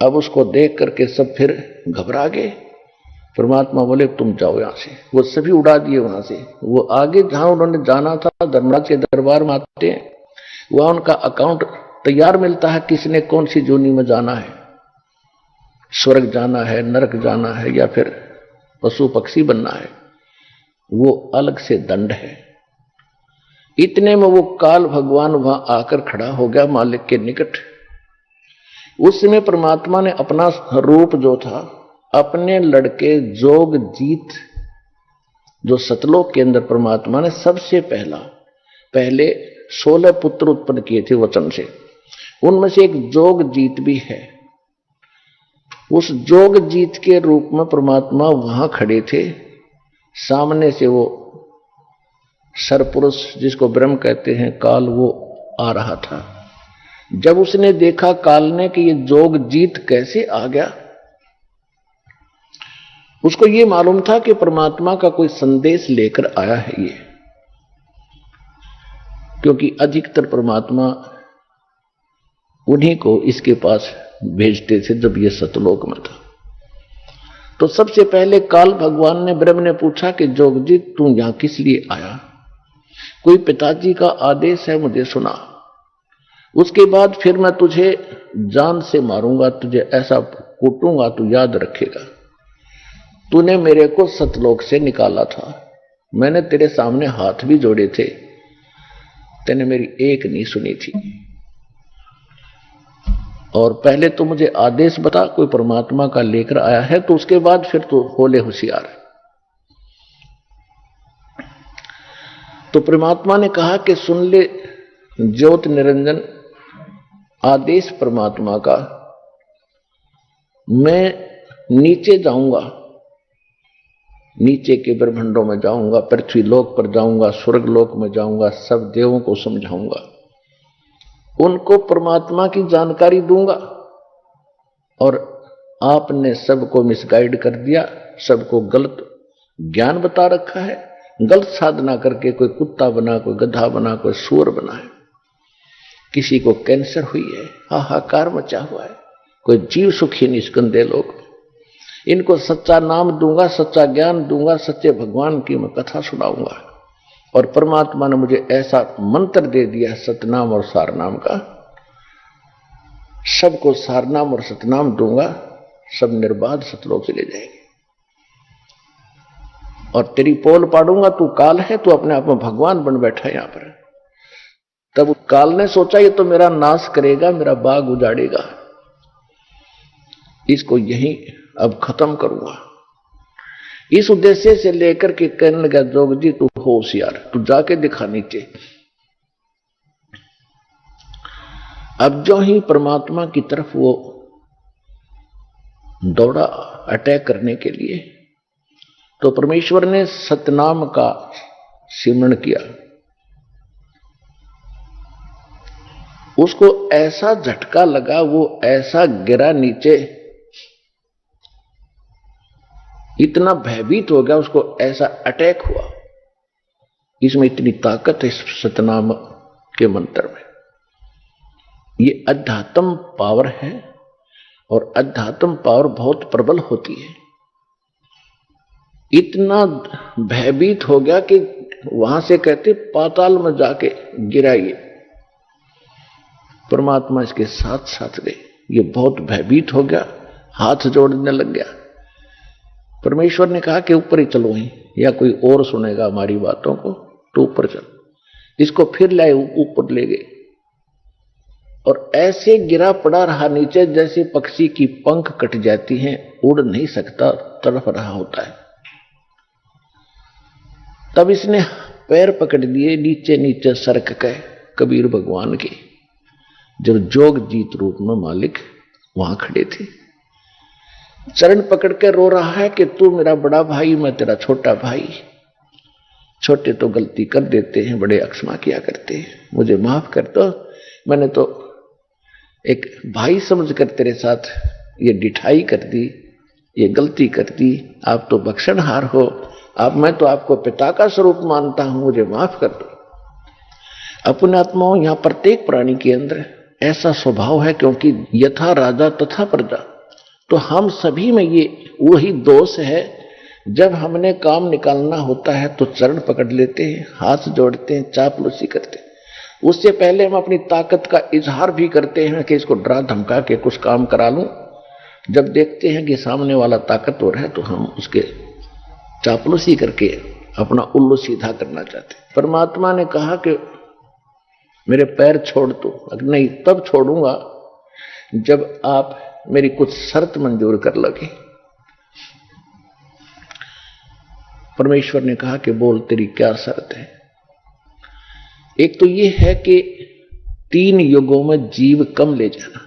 अब उसको देख करके सब फिर घबरा गए। परमात्मा बोले तुम जाओ यहां से। वो सभी उड़ा दिए वहां से। वो आगे जहां उन्होंने जाना था धर्मराज के दरबार में आते हैं, वहां उनका अकाउंट तैयार मिलता है, किसने कौन सी जोनी में जाना है, स्वर्ग जाना है, नरक जाना है या फिर पशु पक्षी बनना है। वो अलग से दंड है। इतने में वो काल भगवान वहां आकर खड़ा हो गया मालिक के निकट। उस समय परमात्मा ने अपना रूप जो था अपने लड़के जोगजीत, जो सतलोक के अंदर परमात्मा ने सबसे पहले 16 पुत्र उत्पन्न किए थे वचन से, उनमें से एक जोगजीत भी है। उस जोगजीत के रूप में परमात्मा वहां खड़े थे। सामने से वो सरपुरुष जिसको ब्रह्म कहते हैं काल, वो आ रहा था। जब उसने देखा काल ने कि ये जोगजीत कैसे आ गया, उसको ये मालूम था कि परमात्मा का कोई संदेश लेकर आया है ये, क्योंकि अधिकतर परमात्मा उन्हीं को इसके पास भेजते थे जब ये सतलोक में था। तो सबसे पहले काल भगवान ने ब्रह्म ने पूछा कि जोगजीत तू यहां किस लिए आया? कोई पिताजी का आदेश है मुझे सुना, उसके बाद फिर मैं तुझे जान से मारूंगा, तुझे ऐसा कूटूंगा तू याद रखेगा। तूने मेरे को सतलोक से निकाला था, मैंने तेरे सामने हाथ भी जोड़े थे, तूने मेरी एक नहीं सुनी थी। और पहले तो मुझे आदेश बता, कोई परमात्मा का लेकर आया है, तो उसके बाद फिर तो होले होशियार। तो परमात्मा ने कहा कि सुन ले ज्योत निरंजन, आदेश परमात्मा का, मैं नीचे जाऊंगा, नीचे के ब्रह्मांडों में जाऊंगा, पृथ्वी लोक पर जाऊंगा, स्वर्ग लोक में जाऊंगा, सब देवों को समझाऊंगा, उनको परमात्मा की जानकारी दूंगा। और आपने सबको मिसगाइड कर दिया, सबको गलत ज्ञान बता रखा है, गलत साधना करके कोई कुत्ता बना, कोई गधा बना, कोई सूअर बना है, किसी को कैंसर हुई है, हाहाकार मचा हुआ है, कोई जीव सुखी निष्कंदे लोग। इनको सच्चा नाम दूंगा, सच्चा ज्ञान दूंगा, सच्चे भगवान की मैं कथा सुनाऊंगा। और परमात्मा ने मुझे ऐसा मंत्र दे दिया सतनाम और सारनाम का, सबको सारनाम और सतनाम दूंगा, सब निर्बाध सतलोक चले जाएंगे। और तेरी पोल पाड़ूंगा, तू काल है, तू अपने आप में भगवान बन बैठा है यहां पर। तब काल ने सोचा ये तो मेरा नाश करेगा, मेरा बाग उजाड़ेगा, इसको यहीं अब खत्म करूंगा। इस उद्देश्य से लेकर के कहने लगा जोगजी तू होशियार, तू जाके दिखा नीचे। अब जो ही परमात्मा की तरफ वो दौड़ा अटैक करने के लिए, तो परमेश्वर ने सतनाम का सिमरण किया। उसको ऐसा झटका लगा, वो ऐसा गिरा नीचे, इतना भयभीत हो गया, उसको ऐसा अटैक हुआ। इसमें इतनी ताकत है इस सतनाम के मंत्र में। ये अध्यात्म पावर है, और अध्यात्म पावर बहुत प्रबल होती है। इतना भयभीत हो गया कि वहां से कहते पाताल में जाके गिराइए। परमात्मा इसके साथ साथ गए। ये बहुत भयभीत हो गया, हाथ जोड़ने लग गया। परमेश्वर ने कहा कि ऊपर ही चलो ही, या कोई और सुनेगा हमारी बातों को, तो ऊपर चलो। इसको फिर लाए, ऊपर ले गए, और ऐसे गिरा पड़ा रहा नीचे जैसे पक्षी की पंख कट जाती हैं, उड़ नहीं सकता, तड़प रहा होता है। तब इसने पैर पकड़ लिए, नीचे नीचे सरक गए कबीर भगवान के, जब जोगजीत रूप में मालिक वहां खड़े थे। चरण पकड़ के रो रहा है कि तू मेरा बड़ा भाई, मैं तेरा छोटा भाई। छोटे तो गलती कर देते हैं, बड़े अक्षमा किया करते हैं, मुझे माफ कर दो। मैंने तो एक भाई समझकर तेरे साथ ये डिठाई कर दी, ये गलती कर दी। आप तो बख्शनहार हो, मैं तो आपको पिता का स्वरूप मानता हूं, मुझे माफ कर दो। अपने आत्माओं, यहां प्रत्येक प्राणी के अंदर ऐसा स्वभाव है, क्योंकि यथा राजा तथा प्रजा। तो हम सभी में ये वही दोष है। जब हमने काम निकालना होता है तो चरण पकड़ लेते हैं, हाथ जोड़ते हैं, चापलूसी करते हैं। उससे पहले हम अपनी ताकत का इजहार भी करते हैं कि इसको डरा धमका के कुछ काम करा लूं। जब देखते हैं कि सामने वाला ताकतवर है तो हम उसके चापलूसी करके अपना उल्लू सीधा करना चाहते। परमात्मा ने कहा कि मेरे पैर छोड़ दो। नहीं, तब छोड़ूंगा जब आप मेरी कुछ शर्त मंजूर कर लोगे। परमेश्वर ने कहा कि बोल, तेरी क्या शर्त है? एक तो ये है कि 3 युगों में जीव कम ले जाना,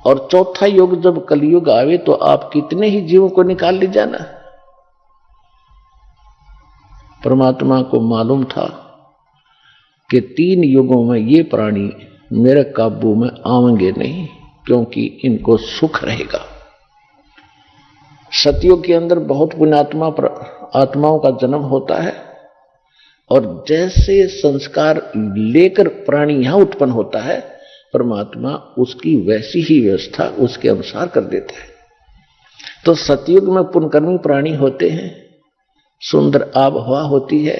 और चौथा युग जब कलयुग आवे तो आप कितने ही जीवों को निकाल ले जाना। परमात्मा को मालूम था कि 3 युगों में ये प्राणी मेरे काबू में आवेंगे नहीं, क्योंकि इनको सुख रहेगा। सतयुग के अंदर बहुत पुण्यात्मा आत्माओं का जन्म होता है, और जैसे संस्कार लेकर प्राणी यहां उत्पन्न होता है, परमात्मा उसकी वैसी ही व्यवस्था उसके अनुसार कर देता है। तो सतयुग में पुण्यकर्मी प्राणी होते हैं, सुंदर आबहवा होती है,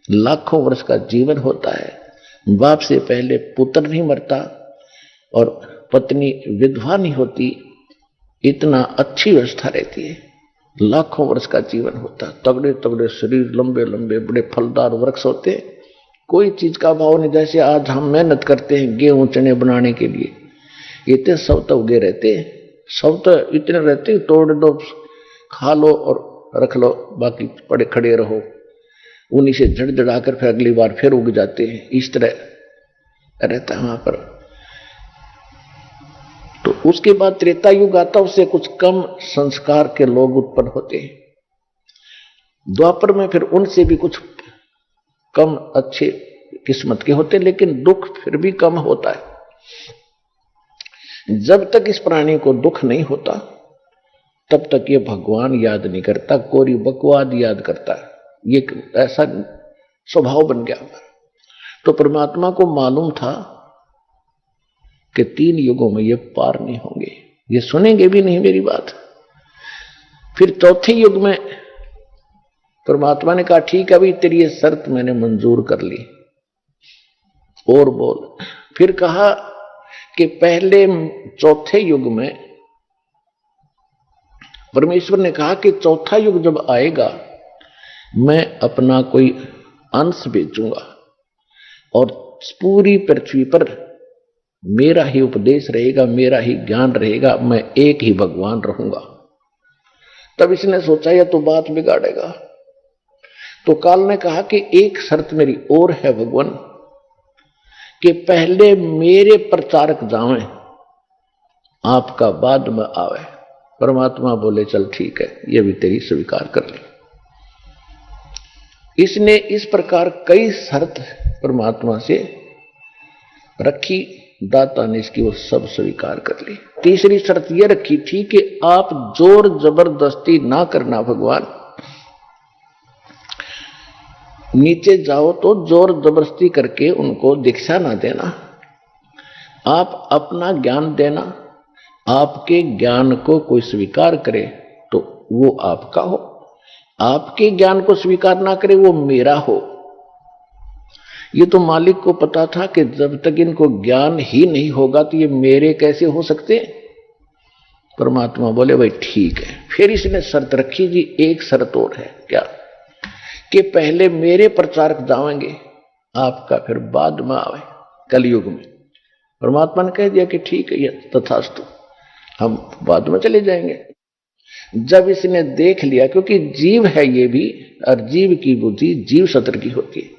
लाखों वर्ष का जीवन होता है, बाप से पहले पुत्र नहीं मरता और पत्नी विधवा नहीं होती, इतना अच्छी व्यवस्था रहती है, लाखों वर्ष का जीवन होता है, तगड़े तगड़े शरीर, लंबे लंबे बड़े फलदार वृक्ष होते हैं, कोई चीज का अभाव नहीं। जैसे आज हम मेहनत करते हैं गेहूं चने बनाने के लिए, इतने सब तो उगे रहते हैं, सब तो इतने रहते, तोड़ दो, खा लो और रख लो, बाकी पड़े खड़े रहो, उन्हीं से झड़झड़ा कर फिर अगली बार फिर उग जाते हैं। इस तरह रहता है वहां पर। तो उसके बाद त्रेता युग आता, उससे कुछ कम संस्कार के लोग उत्पन्न होते हैं। द्वापर में फिर उनसे भी कुछ कम अच्छे किस्मत के होते, लेकिन दुख फिर भी कम होता है। जब तक इस प्राणी को दुख नहीं होता तब तक ये भगवान याद नहीं करता, कोरी बकवाद याद करता है। ये ऐसा स्वभाव बन गया। तो परमात्मा को मालूम था कि 3 युगों में ये पार नहीं होंगे, ये सुनेंगे भी नहीं मेरी बात। फिर चौथे युग में परमात्मा ने कहा ठीक है भाई, तेरी ये शर्त मैंने मंजूर कर ली, और बोल। फिर कहा कि पहले चौथे युग में परमेश्वर ने कहा कि चौथा युग जब आएगा मैं अपना कोई अंश भेजूंगा और पूरी पृथ्वी पर मेरा ही उपदेश रहेगा, मेरा ही ज्ञान रहेगा, मैं एक ही भगवान रहूंगा। तब इसने सोचा यह तो बात बिगाड़ेगा। तो काल ने कहा कि एक शर्त मेरी और है भगवान, कि पहले मेरे प्रचारक जावें, आपका बाद में आवे। परमात्मा बोले चल ठीक है, ये भी तेरी स्वीकार कर ली। इसने इस प्रकार कई शर्त परमात्मा से रखी, दाता ने इसकी वो सब स्वीकार कर ली। तीसरी शर्त यह रखी थी कि आप जोर जबरदस्ती ना करना भगवान, नीचे जाओ तो जोर जबरदस्ती करके उनको दीक्षा ना देना, आप अपना ज्ञान देना, आपके ज्ञान को कोई स्वीकार करे तो वो आपका हो, आपके ज्ञान को स्वीकार ना करे वो मेरा हो। ये तो मालिक को पता था कि जब तक इनको ज्ञान ही नहीं होगा तो ये मेरे कैसे हो सकते। परमात्मा बोले भाई ठीक है। फिर इसने शर्त रखी जी, एक शर्त और है, क्या कि पहले मेरे प्रचारक जाएंगे, आपका फिर बाद में आवे कलयुग में। परमात्मा ने कह दिया कि ठीक है, तथास्तु, हम बाद में चले जाएंगे। जब इसने देख लिया, क्योंकि जीव है ये भी, और जीव की बुद्धि जीव सत्र की होती है,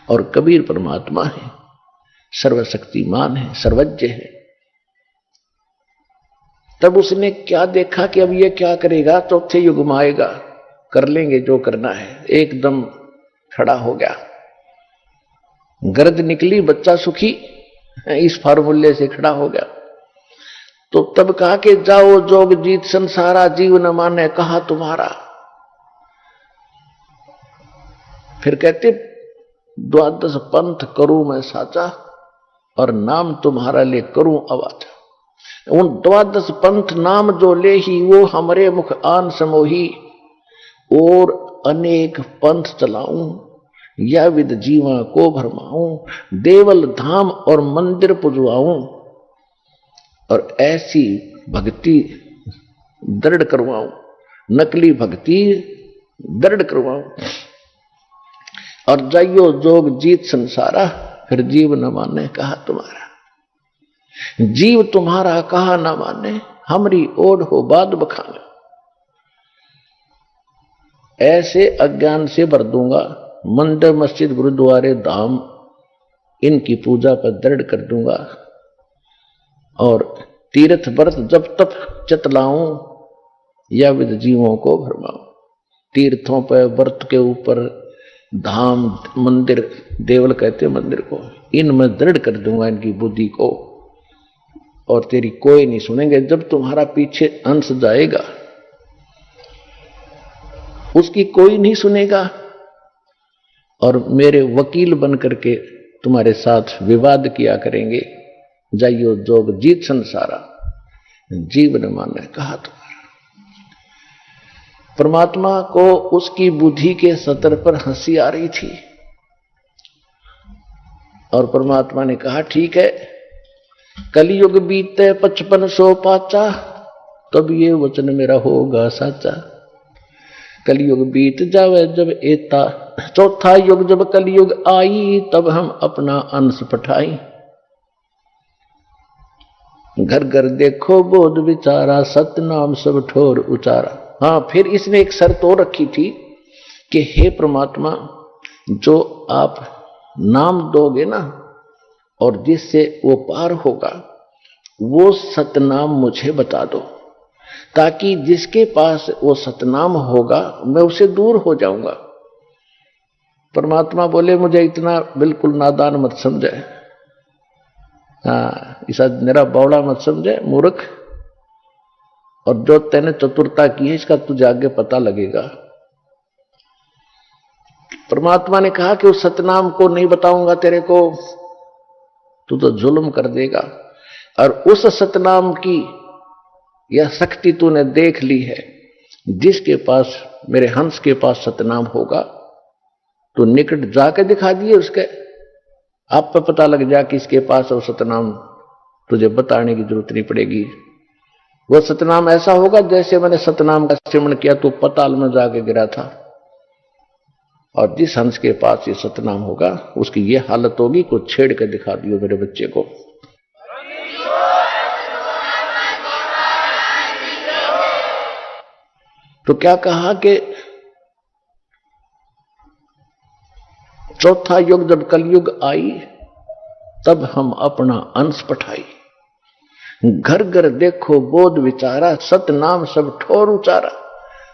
और कबीर परमात्मा है, सर्वशक्तिमान है, सर्वज्ञ है। तब उसने क्या देखा कि अब ये क्या करेगा, चौथे युग में आएगा, कर लेंगे जो करना है। एकदम खड़ा हो गया, गर्द निकली, बच्चा सुखी, इस फार्मूले से खड़ा हो गया। तो तब कहा कि जाओ जोग जीत संसारा, जीव न माने कहा तुम्हारा। फिर कहते 12 पंथ करूं मैं साचा, और नाम तुम्हारा ले करूं अवाचा। उन 12 पंथ नाम जो ले ही, वो हमरे मुख आन समोही, और अनेक पंथ चलाऊं, या विद जीवा को भरमाऊं, देवल धाम और मंदिर पुजवाऊं, और ऐसी भक्ति दृढ़ करवाऊं, नकली भक्ति दृढ़ करवाऊं। और जाइयो जोग जीत संसारा, फिर जीव न माने कहा तुम्हारा। जीव तुम्हारा कहा न माने, हमरी ओढ़ हो बाद बखान। ऐसे अज्ञान से भर दूंगा, मंदिर मस्जिद गुरुद्वारे धाम इनकी पूजा पर दृढ़ कर दूंगा। और तीर्थ व्रत जब तक चतलाऊं, या विद जीवों को भरमाऊं। तीर्थों पर, व्रत के ऊपर, धाम, मंदिर, देवल कहते मंदिर को, इनमें दृढ़ कर दूंगा इनकी बुद्धि को। और तेरी कोई नहीं सुनेंगे। जब तुम्हारा पीछे अंश जाएगा, उसकी कोई नहीं सुनेगा। और मेरे वकील बन करके तुम्हारे साथ विवाद किया करेंगे। जाइयो जोग जीत संसारा, जीव न माने कहा तुम्हारा। परमात्मा को उसकी बुद्धि के सतर पर हंसी आ रही थी। और परमात्मा ने कहा ठीक है, कलयुग बीते 5500 पाचा, तब ये वचन मेरा होगा साचा। कलयुग बीत जावे जब एता, चौथा युग जब कलयुग आई, तब हम अपना अंश पठाई। घर घर देखो बोध विचारा, सतनाम सब ठोर उचारा। हाँ, फिर इसने एक शर्त और रखी थी कि हे परमात्मा, जो आप नाम दोगे ना, और जिससे वो पार होगा, वो सतनाम मुझे बता दो, ताकि जिसके पास वो सतनाम होगा मैं उससे दूर हो जाऊंगा। परमात्मा बोले मुझे इतना बिल्कुल नादान मत समझे। हाँ, ऐसा मेरा बौड़ा मत समझे, मूर्ख। और जो तेने चतुरता की है इसका तुझे आगे पता लगेगा। परमात्मा ने कहा कि उस सतनाम को नहीं बताऊंगा तेरे को, तू तो जुल्म कर देगा। और उस सतनाम की यह शक्ति तूने देख ली है। जिसके पास, मेरे हंस के पास सतनाम होगा, तो निकट जाके दिखा दिए उसके, आप पे पता लग जा कि इसके पास वो सतनाम, तुझे बताने की जरूरत नहीं पड़ेगी। वह सतनाम ऐसा होगा जैसे मैंने सतनाम का सेवन किया तो पताल में जाके गिरा था। और जिस हंस के पास ये सतनाम होगा, उसकी ये हालत होगी, को छेड़ के दिखा दियो मेरे बच्चे को। तो क्या कहा कि चौथा युग जब कलयुग आई, तब हम अपना अंश पठाई। घर घर देखो बोध विचारा, सतनाम सब ठोर उचारा।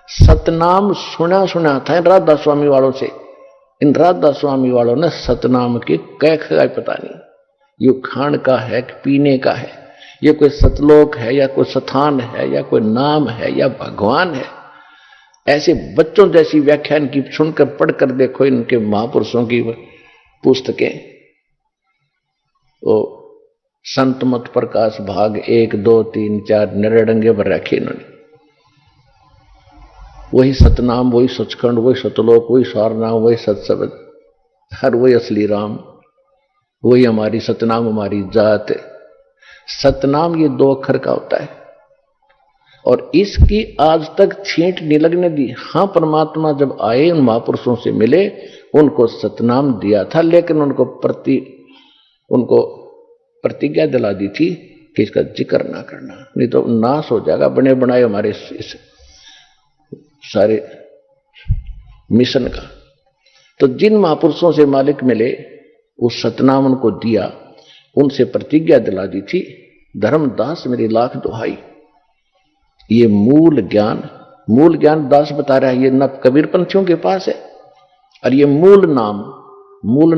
सतनाम सुना सुना था राधा स्वामी वालों से। इन राधा स्वामी वालों ने सतनाम के कैख का पता नहीं, ये खान का है कि पीने का है, ये कोई सतलोक है या कोई स्थान है या कोई नाम है या भगवान है। ऐसे बच्चों जैसी व्याख्यान की सुनकर पढ़कर देखो इनके महापुरुषों की पुस्तकें। वो संत मत प्रकाश भाग 1, 2, 3, 4 निरडंगे भर रखे इन्होंने। वही सतनाम, वही सचखंड, वही सतलोक, वही सारनाम, वही सत्सबद, हर वही असली राम, वही हमारी सतनाम, हमारी जात। सतनाम ये 2 अक्षर का होता है और इसकी आज तक छींट नहीं लगने दी। हाँ, परमात्मा जब आए, उन महापुरुषों से मिले, उनको सतनाम दिया था, लेकिन उनको प्रतिज्ञा दिला दी थी कि इसका जिक्र ना करना, नहीं तो नाश हो जाएगा बने बनाए हमारे इस सारे मिशन का। तो जिन महापुरुषों से मालिक मिले, उस सतनाम उनको दिया, उनसे प्रतिज्ञा दिला दी थी, धर्मदास मेरी लाख दुहाई। ये मूल ज्ञान दास बता रहा है, ये न कबीर पंथियों के पास है। और ये मूल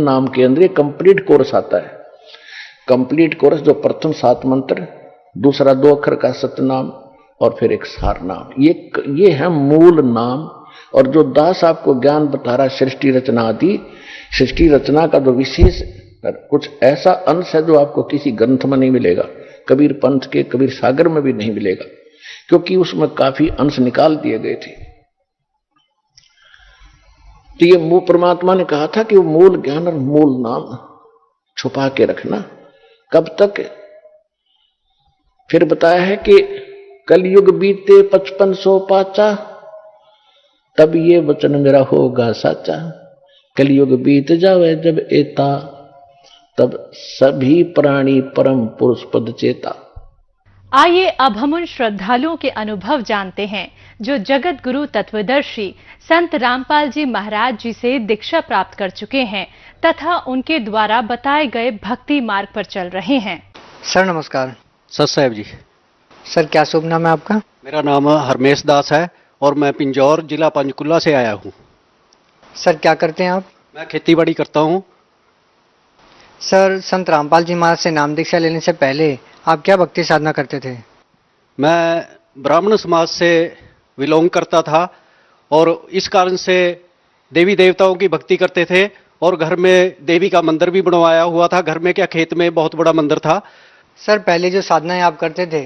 नाम के अंदर कंप्लीट कोर्स आता है। कंप्लीट कोर्स जो प्रथम 7 मंत्र, दूसरा 2 अक्षर का सतनाम और फिर एक सार नाम, ये है मूल नाम। और जो दास आपको ज्ञान बता रहा है सृष्टि रचना आदि, सृष्टि रचना का जो विशेष कुछ ऐसा अंश है जो आपको किसी ग्रंथ में नहीं मिलेगा, कबीर पंथ के कबीर सागर में भी नहीं मिलेगा, क्योंकि उसमें काफी अंश निकाल दिए गए थे। तो ये परमात्मा ने कहा था कि वो मूल ज्ञान और मूल नाम छुपा के रखना। कब तक? फिर बताया है कि कलयुग बीते 5500 पाचा, तब ये वचन मेरा होगा साचा। कलयुग बीत जावे जब एता, तब सभी प्राणी परम पुरुष पद चेता। आइए अब हम उन श्रद्धालुओं के अनुभव जानते हैं जो जगत गुरु तत्वदर्शी संत रामपाल जी महाराज जी से दीक्षा प्राप्त कर चुके हैं तथा उनके द्वारा बताए गए भक्ति मार्ग पर चल रहे हैं। सर नमस्कार। सत साहब जी। सर क्या शुभ नाम है आपका? मेरा नाम हरमेश दास है और मैं पिंजौर जिला पंचकुला से आया हूँ। सर क्या करते हैं आप? मैं खेती बाड़ी करता हूँ। सर संत रामपाल जी महाराज से नाम दीक्षा लेने से पहले आप क्या भक्ति साधना करते थे? मैं ब्राह्मण समाज से बिलोंग करता था और इस कारण से देवी देवताओं की भक्ति करते थे और घर में देवी का मंदिर भी बनवाया हुआ था। घर में क्या, खेत में बहुत बड़ा मंदिर था। सर पहले जो साधनाएं आप करते थे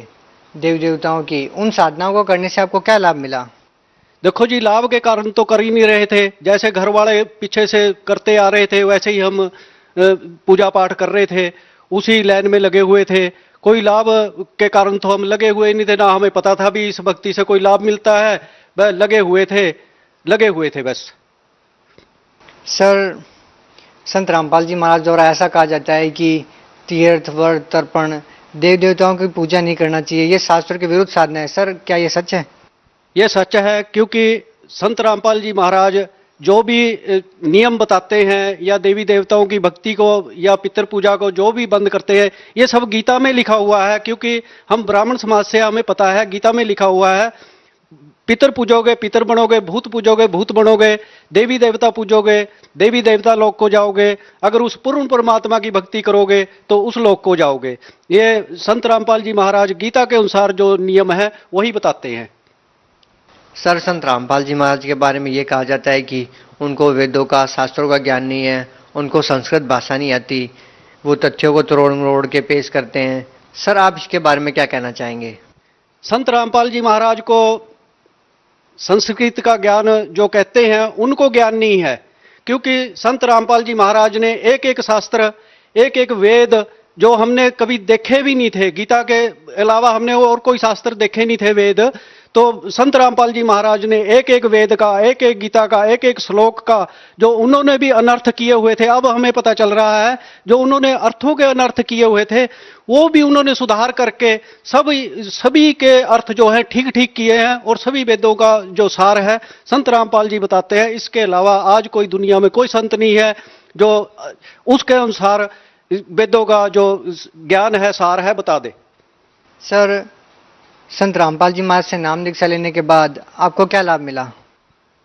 देवी देवताओं की, उन साधनाओं को करने से आपको क्या लाभ मिला? देखो जी, लाभ के कारण तो कर ही नहीं रहे थे। जैसे घर वाले पीछे से करते आ रहे थे वैसे ही हम पूजा पाठ कर रहे थे, उसी लाइन में लगे हुए थे। कोई लाभ के कारण तो हम लगे हुए नहीं थे, ना हमें पता था भी इस भक्ति से कोई लाभ मिलता है। वह लगे हुए थे बस। सर संत रामपाल जी महाराज द्वारा ऐसा कहा जाता है कि तीर्थ व्रत तर्पण देव देवताओं की पूजा नहीं करना चाहिए, ये शास्त्र के विरुद्ध साधना है। सर क्या ये सच है? ये सच है, क्योंकि संत रामपाल जी महाराज जो भी नियम बताते हैं या देवी देवताओं की भक्ति को या पितर पूजा को जो भी बंद करते हैं, ये सब गीता में लिखा हुआ है। क्योंकि हम ब्राह्मण समाज से, हमें पता है गीता में लिखा हुआ है, पितर पूजोगे पितर बनोगे, भूत पूजोगे भूत बनोगे, देवी देवता पूजोगे देवी देवता लोक को जाओगे, अगर उस पूर्ण परमात्मा की भक्ति करोगे तो उस लोक को जाओगे। ये संत रामपाल जी महाराज गीता के अनुसार जो नियम है वही बताते हैं। सर संत रामपाल जी महाराज के बारे में ये कहा जाता है कि उनको वेदों का शास्त्रों का ज्ञान नहीं है, उनको संस्कृत भाषा नहीं आती, वो तथ्यों को तोड़ मरोड़ के पेश करते हैं। सर आप इसके बारे में क्या कहना चाहेंगे? संत रामपाल जी महाराज को संस्कृत का ज्ञान जो कहते हैं उनको ज्ञान नहीं है, क्योंकि संत रामपाल जी महाराज ने एक एक शास्त्र, एक एक वेद जो हमने कभी देखे भी नहीं थे, गीता के अलावा हमने और कोई शास्त्र देखे नहीं थे वेद, तो संत रामपाल जी महाराज ने एक एक वेद का, एक एक गीता का, एक एक श्लोक का जो उन्होंने भी अनर्थ किए हुए थे, अब हमें पता चल रहा है जो उन्होंने अर्थों के अनर्थ किए हुए थे वो भी उन्होंने सुधार करके सभी के अर्थ जो है ठीक ठीक किए हैं और सभी वेदों का जो सार है संत रामपाल जी बताते हैं। इसके अलावा आज कोई दुनिया में कोई संत नहीं है जो उसके अनुसार वेदों का जो ज्ञान है, सार है, बता दे। सर संत रामपाल जी महाराज से नाम दीक्षा लेने के बाद आपको क्या लाभ मिला?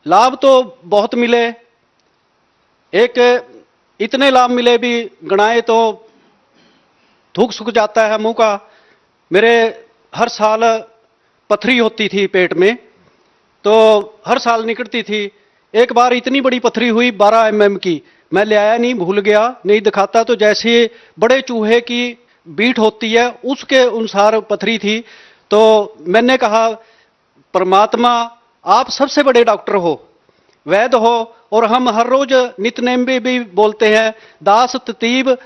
लाभ तो बहुत मिले, एक इतने लाभ मिले भी गणाए तो थूक सूख जाता है मुंह का। मेरे हर साल पथरी होती थी पेट में, तो हर साल निकलती थी। एक बार इतनी बड़ी पथरी हुई 12 mm की, मैं ले आया नहीं, भूल गया, नहीं दिखाता, तो जैसे बड़े चूहे की बीट होती है उसके अनुसार पथरी थी। तो मैंने कहा परमात्मा आप सबसे बड़े डॉक्टर हो, वैद्य हो, और हम हर रोज नित्यनेम में भी बोलते हैं दास ततीब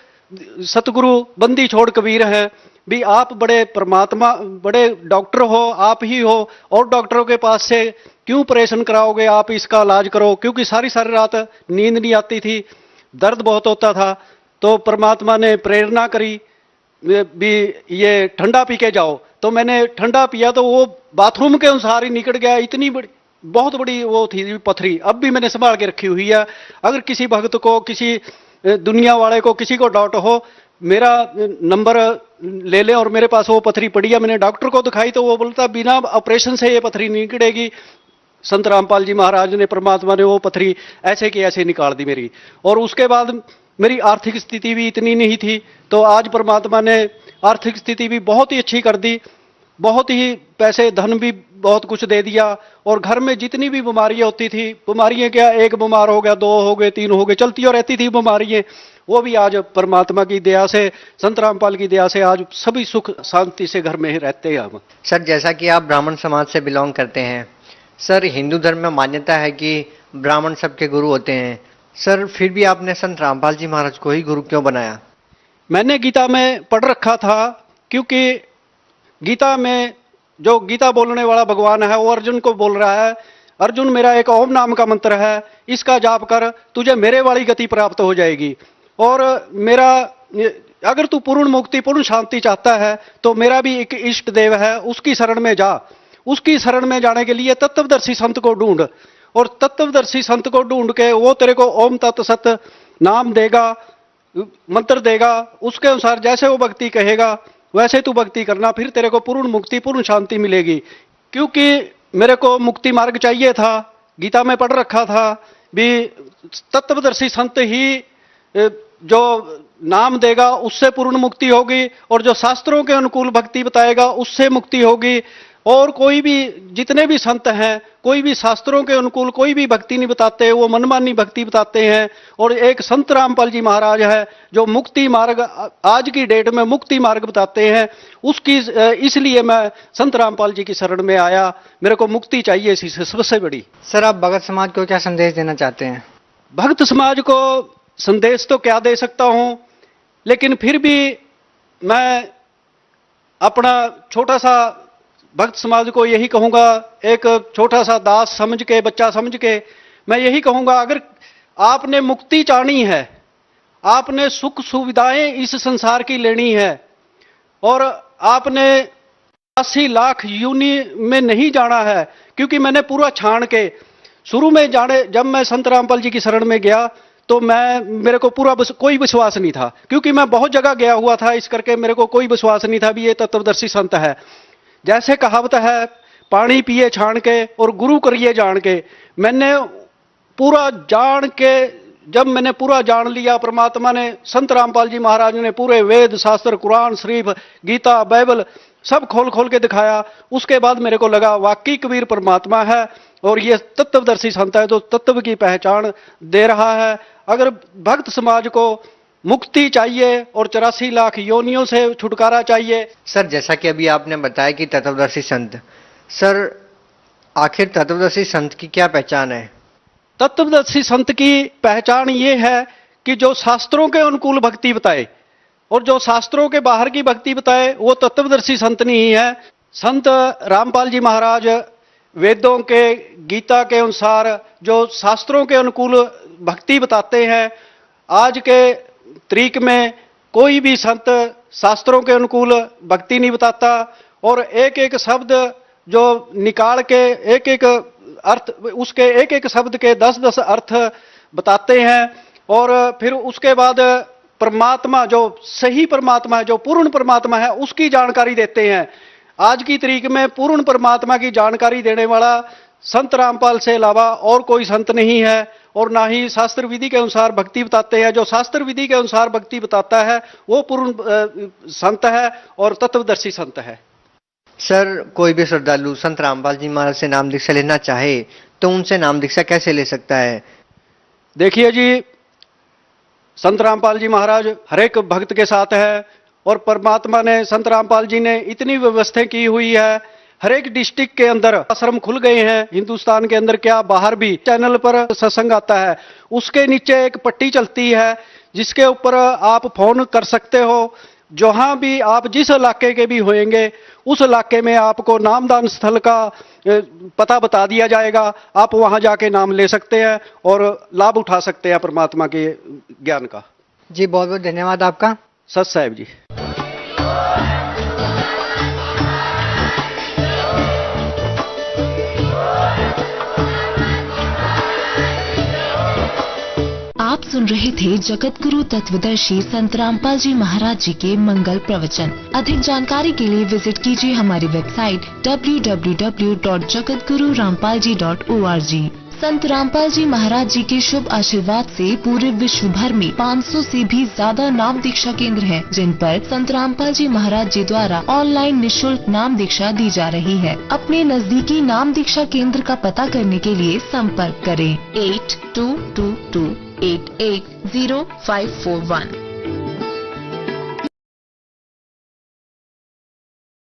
सतगुरु बंदी छोड़ कबीर हैं, भी आप बड़े परमात्मा बड़े डॉक्टर हो, आप ही हो, और डॉक्टरों के पास से क्यों ऑपरेशन कराओगे, आप इसका इलाज करो। क्योंकि सारी सारी रात नींद नहीं आती थी, दर्द बहुत होता था। तो परमात्मा ने प्रेरणा करी भी ये ठंडा पी के जाओ, तो मैंने ठंडा पिया तो वो बाथरूम के अनुसार ही निकल गया। इतनी बड़ी बहुत बड़ी वो थी पथरी, अब भी मैंने संभाल के रखी हुई है। अगर किसी भक्त को, किसी दुनिया वाले को, किसी को डाउट हो, मेरा नंबर ले ले और मेरे पास वो पथरी पड़ी है। मैंने डॉक्टर को दिखाई तो वो बोलता बिना ऑपरेशन से ये पथरी नहीं निकलेगी। संत रामपाल जी महाराज ने, परमात्मा ने वो पथरी ऐसे की ऐसे निकाल दी मेरी। और उसके बाद मेरी आर्थिक स्थिति भी इतनी नहीं थी, तो आज परमात्मा ने आर्थिक स्थिति भी बहुत ही अच्छी कर दी, बहुत ही पैसे धन भी बहुत कुछ दे दिया। और घर में जितनी भी बीमारियां होती थी, बीमारियां क्या, एक बीमार हो गया, 2 हो गए, 3 हो गए, चलती और रहती थी बीमारियां, वो भी आज परमात्मा की दया से, संत रामपाल की दया से आज सभी सुख शांति से घर में रहते हैं हम। सर जैसा कि आप ब्राह्मण समाज से बिलोंग करते हैं, सर हिंदू धर्म में मान्यता है कि ब्राह्मण सबके गुरु होते हैं। सर फिर भी आपने संत रामपाल जी महाराज को ही गुरु क्यों बनाया? मैंने गीता में पढ़ रखा था, क्योंकि गीता में जो गीता बोलने वाला भगवान है वो अर्जुन को बोल रहा है, अर्जुन मेरा एक ओम नाम का मंत्र है, इसका जाप कर, तुझे मेरे वाली गति प्राप्त हो जाएगी। और मेरा अगर तू पूर्ण मुक्ति पूर्ण शांति चाहता है तो मेरा भी एक इष्ट देव है, उसकी शरण में जा। उसकी शरण में जाने के लिए तत्वदर्शी संत को ढूंढ, और तत्वदर्शी संत को ढूंढ के वो तेरे को ओम तत् सत नाम देगा, मंत्र देगा, उसके अनुसार जैसे वो भक्ति कहेगा वैसे तू भक्ति करना, फिर तेरे को पूर्ण मुक्ति पूर्ण शांति मिलेगी। क्योंकि मेरे को मुक्ति मार्ग चाहिए था, गीता में पढ़ रखा था भी तत्वदर्शी संत ही जो नाम देगा उससे पूर्ण मुक्ति होगी, और जो शास्त्रों के अनुकूल भक्ति बताएगा उससे मुक्ति होगी। और कोई भी जितने भी संत हैं कोई भी शास्त्रों के अनुकूल कोई भी भक्ति नहीं बताते, वो मनमानी भक्ति बताते हैं। और एक संत रामपाल जी महाराज है जो मुक्ति मार्ग आज की डेट में मुक्ति मार्ग बताते हैं, उसकी इसलिए मैं संत रामपाल जी की शरण में आया, मेरे को मुक्ति चाहिए इसी से सबसे बड़ी। सर, आप भगत समाज को क्या संदेश देना चाहते हैं? भक्त समाज को संदेश तो क्या दे सकता हूं, लेकिन फिर भी मैं अपना छोटा सा भक्त समाज को यही कहूंगा, एक छोटा सा दास समझ के, बच्चा समझ के मैं यही कहूंगा, अगर आपने मुक्ति चाहनी है, आपने सुख सुविधाएं इस संसार की लेनी है, और आपने 80 लाख योनि में नहीं जाना है, क्योंकि मैंने पूरा छान के शुरू में जाने, जब मैं संत रामपाल जी की शरण में गया तो मेरे को पूरा कोई विश्वास नहीं था, क्योंकि मैं बहुत जगह गया हुआ था, इस करके मेरे को कोई विश्वास नहीं था भी ये तत्वदर्शी संत है। जैसे कहावत है, पानी पिए छान के और गुरु करिए जान के। मैंने पूरा जान के, जब मैंने पूरा जान लिया, परमात्मा ने, संत रामपाल जी महाराज ने पूरे वेद शास्त्र, कुरान शरीफ, गीता, बाइबल सब खोल खोल के दिखाया, उसके बाद मेरे को लगा वाकई कबीर परमात्मा है और ये तत्वदर्शी संत है जो तत्व की पहचान दे रहा है। अगर भक्त समाज को मुक्ति चाहिए और 84 लाख योनियों से छुटकारा चाहिए। सर, जैसा कि अभी आपने बताया कि तत्वदर्शी संत, सर आखिर तत्वदर्शी संत की क्या पहचान है? तत्वदर्शी संत की पहचान ये है कि जो शास्त्रों के अनुकूल भक्ति बताए और जो शास्त्रों के बाहर की भक्ति बताए वो तत्वदर्शी संत नहीं है। संत रामपाल जी महाराज वेदों के, गीता के अनुसार जो शास्त्रों के अनुकूल भक्ति बताते हैं, आज के तरीक में कोई भी संत शास्त्रों के अनुकूल भक्ति नहीं बताता, और एक एक शब्द जो निकाल के एक एक अर्थ, उसके एक एक शब्द के 10-10 अर्थ बताते हैं, और फिर उसके बाद परमात्मा, जो सही परमात्मा है, जो पूर्ण परमात्मा है, उसकी जानकारी देते हैं। आज की तरीक में पूर्ण परमात्मा की जानकारी देने वाला संत रामपाल से अलावा और कोई संत नहीं है, और ना ही शास्त्र विधि के अनुसार भक्ति बताते हैं। जो शास्त्र विधि के अनुसार भक्ति बताता है वो पूर्ण संत है और तत्वदर्शी संत है। सर, कोई भी श्रद्धालु संत रामपाल जी महाराज से नाम दीक्षा लेना चाहे तो उनसे नाम दीक्षा कैसे ले सकता है? देखिए जी, संत रामपाल जी महाराज हर एक भक्त के साथ है, और परमात्मा ने, संत रामपाल जी ने इतनी व्यवस्था की हुई है, हर एक डिस्ट्रिक्ट के अंदर आश्रम खुल गए हैं, हिंदुस्तान के अंदर क्या बाहर भी। चैनल पर सत्संग आता है, उसके नीचे एक पट्टी चलती है जिसके ऊपर आप फोन कर सकते हो। जहां भी आप जिस इलाके के भी होंगे उस इलाके में आपको नामदान स्थल का पता बता दिया जाएगा, आप वहां जाके नाम ले सकते हैं और लाभ उठा सकते हैं परमात्मा के ज्ञान का। जी, बहुत बहुत धन्यवाद आपका। सत साहिब जी। आप सुन रहे थे जगत गुरु तत्वदर्शी संत रामपाल जी महाराज जी के मंगल प्रवचन। अधिक जानकारी के लिए विजिट कीजिए हमारी वेबसाइट www.jagatgururampalji.org। संत रामपाल जी महाराज जी के शुभ आशीर्वाद से पूरे विश्व भर में 500 से भी ज्यादा नाम दीक्षा केंद्र हैं, जिन पर संत रामपाल जी महाराज जी द्वारा ऑनलाइन निःशुल्क नाम दीक्षा दी जा रही है। अपने नजदीकी नाम दीक्षा केंद्र का पता करने के लिए संपर्क करें 8222880541।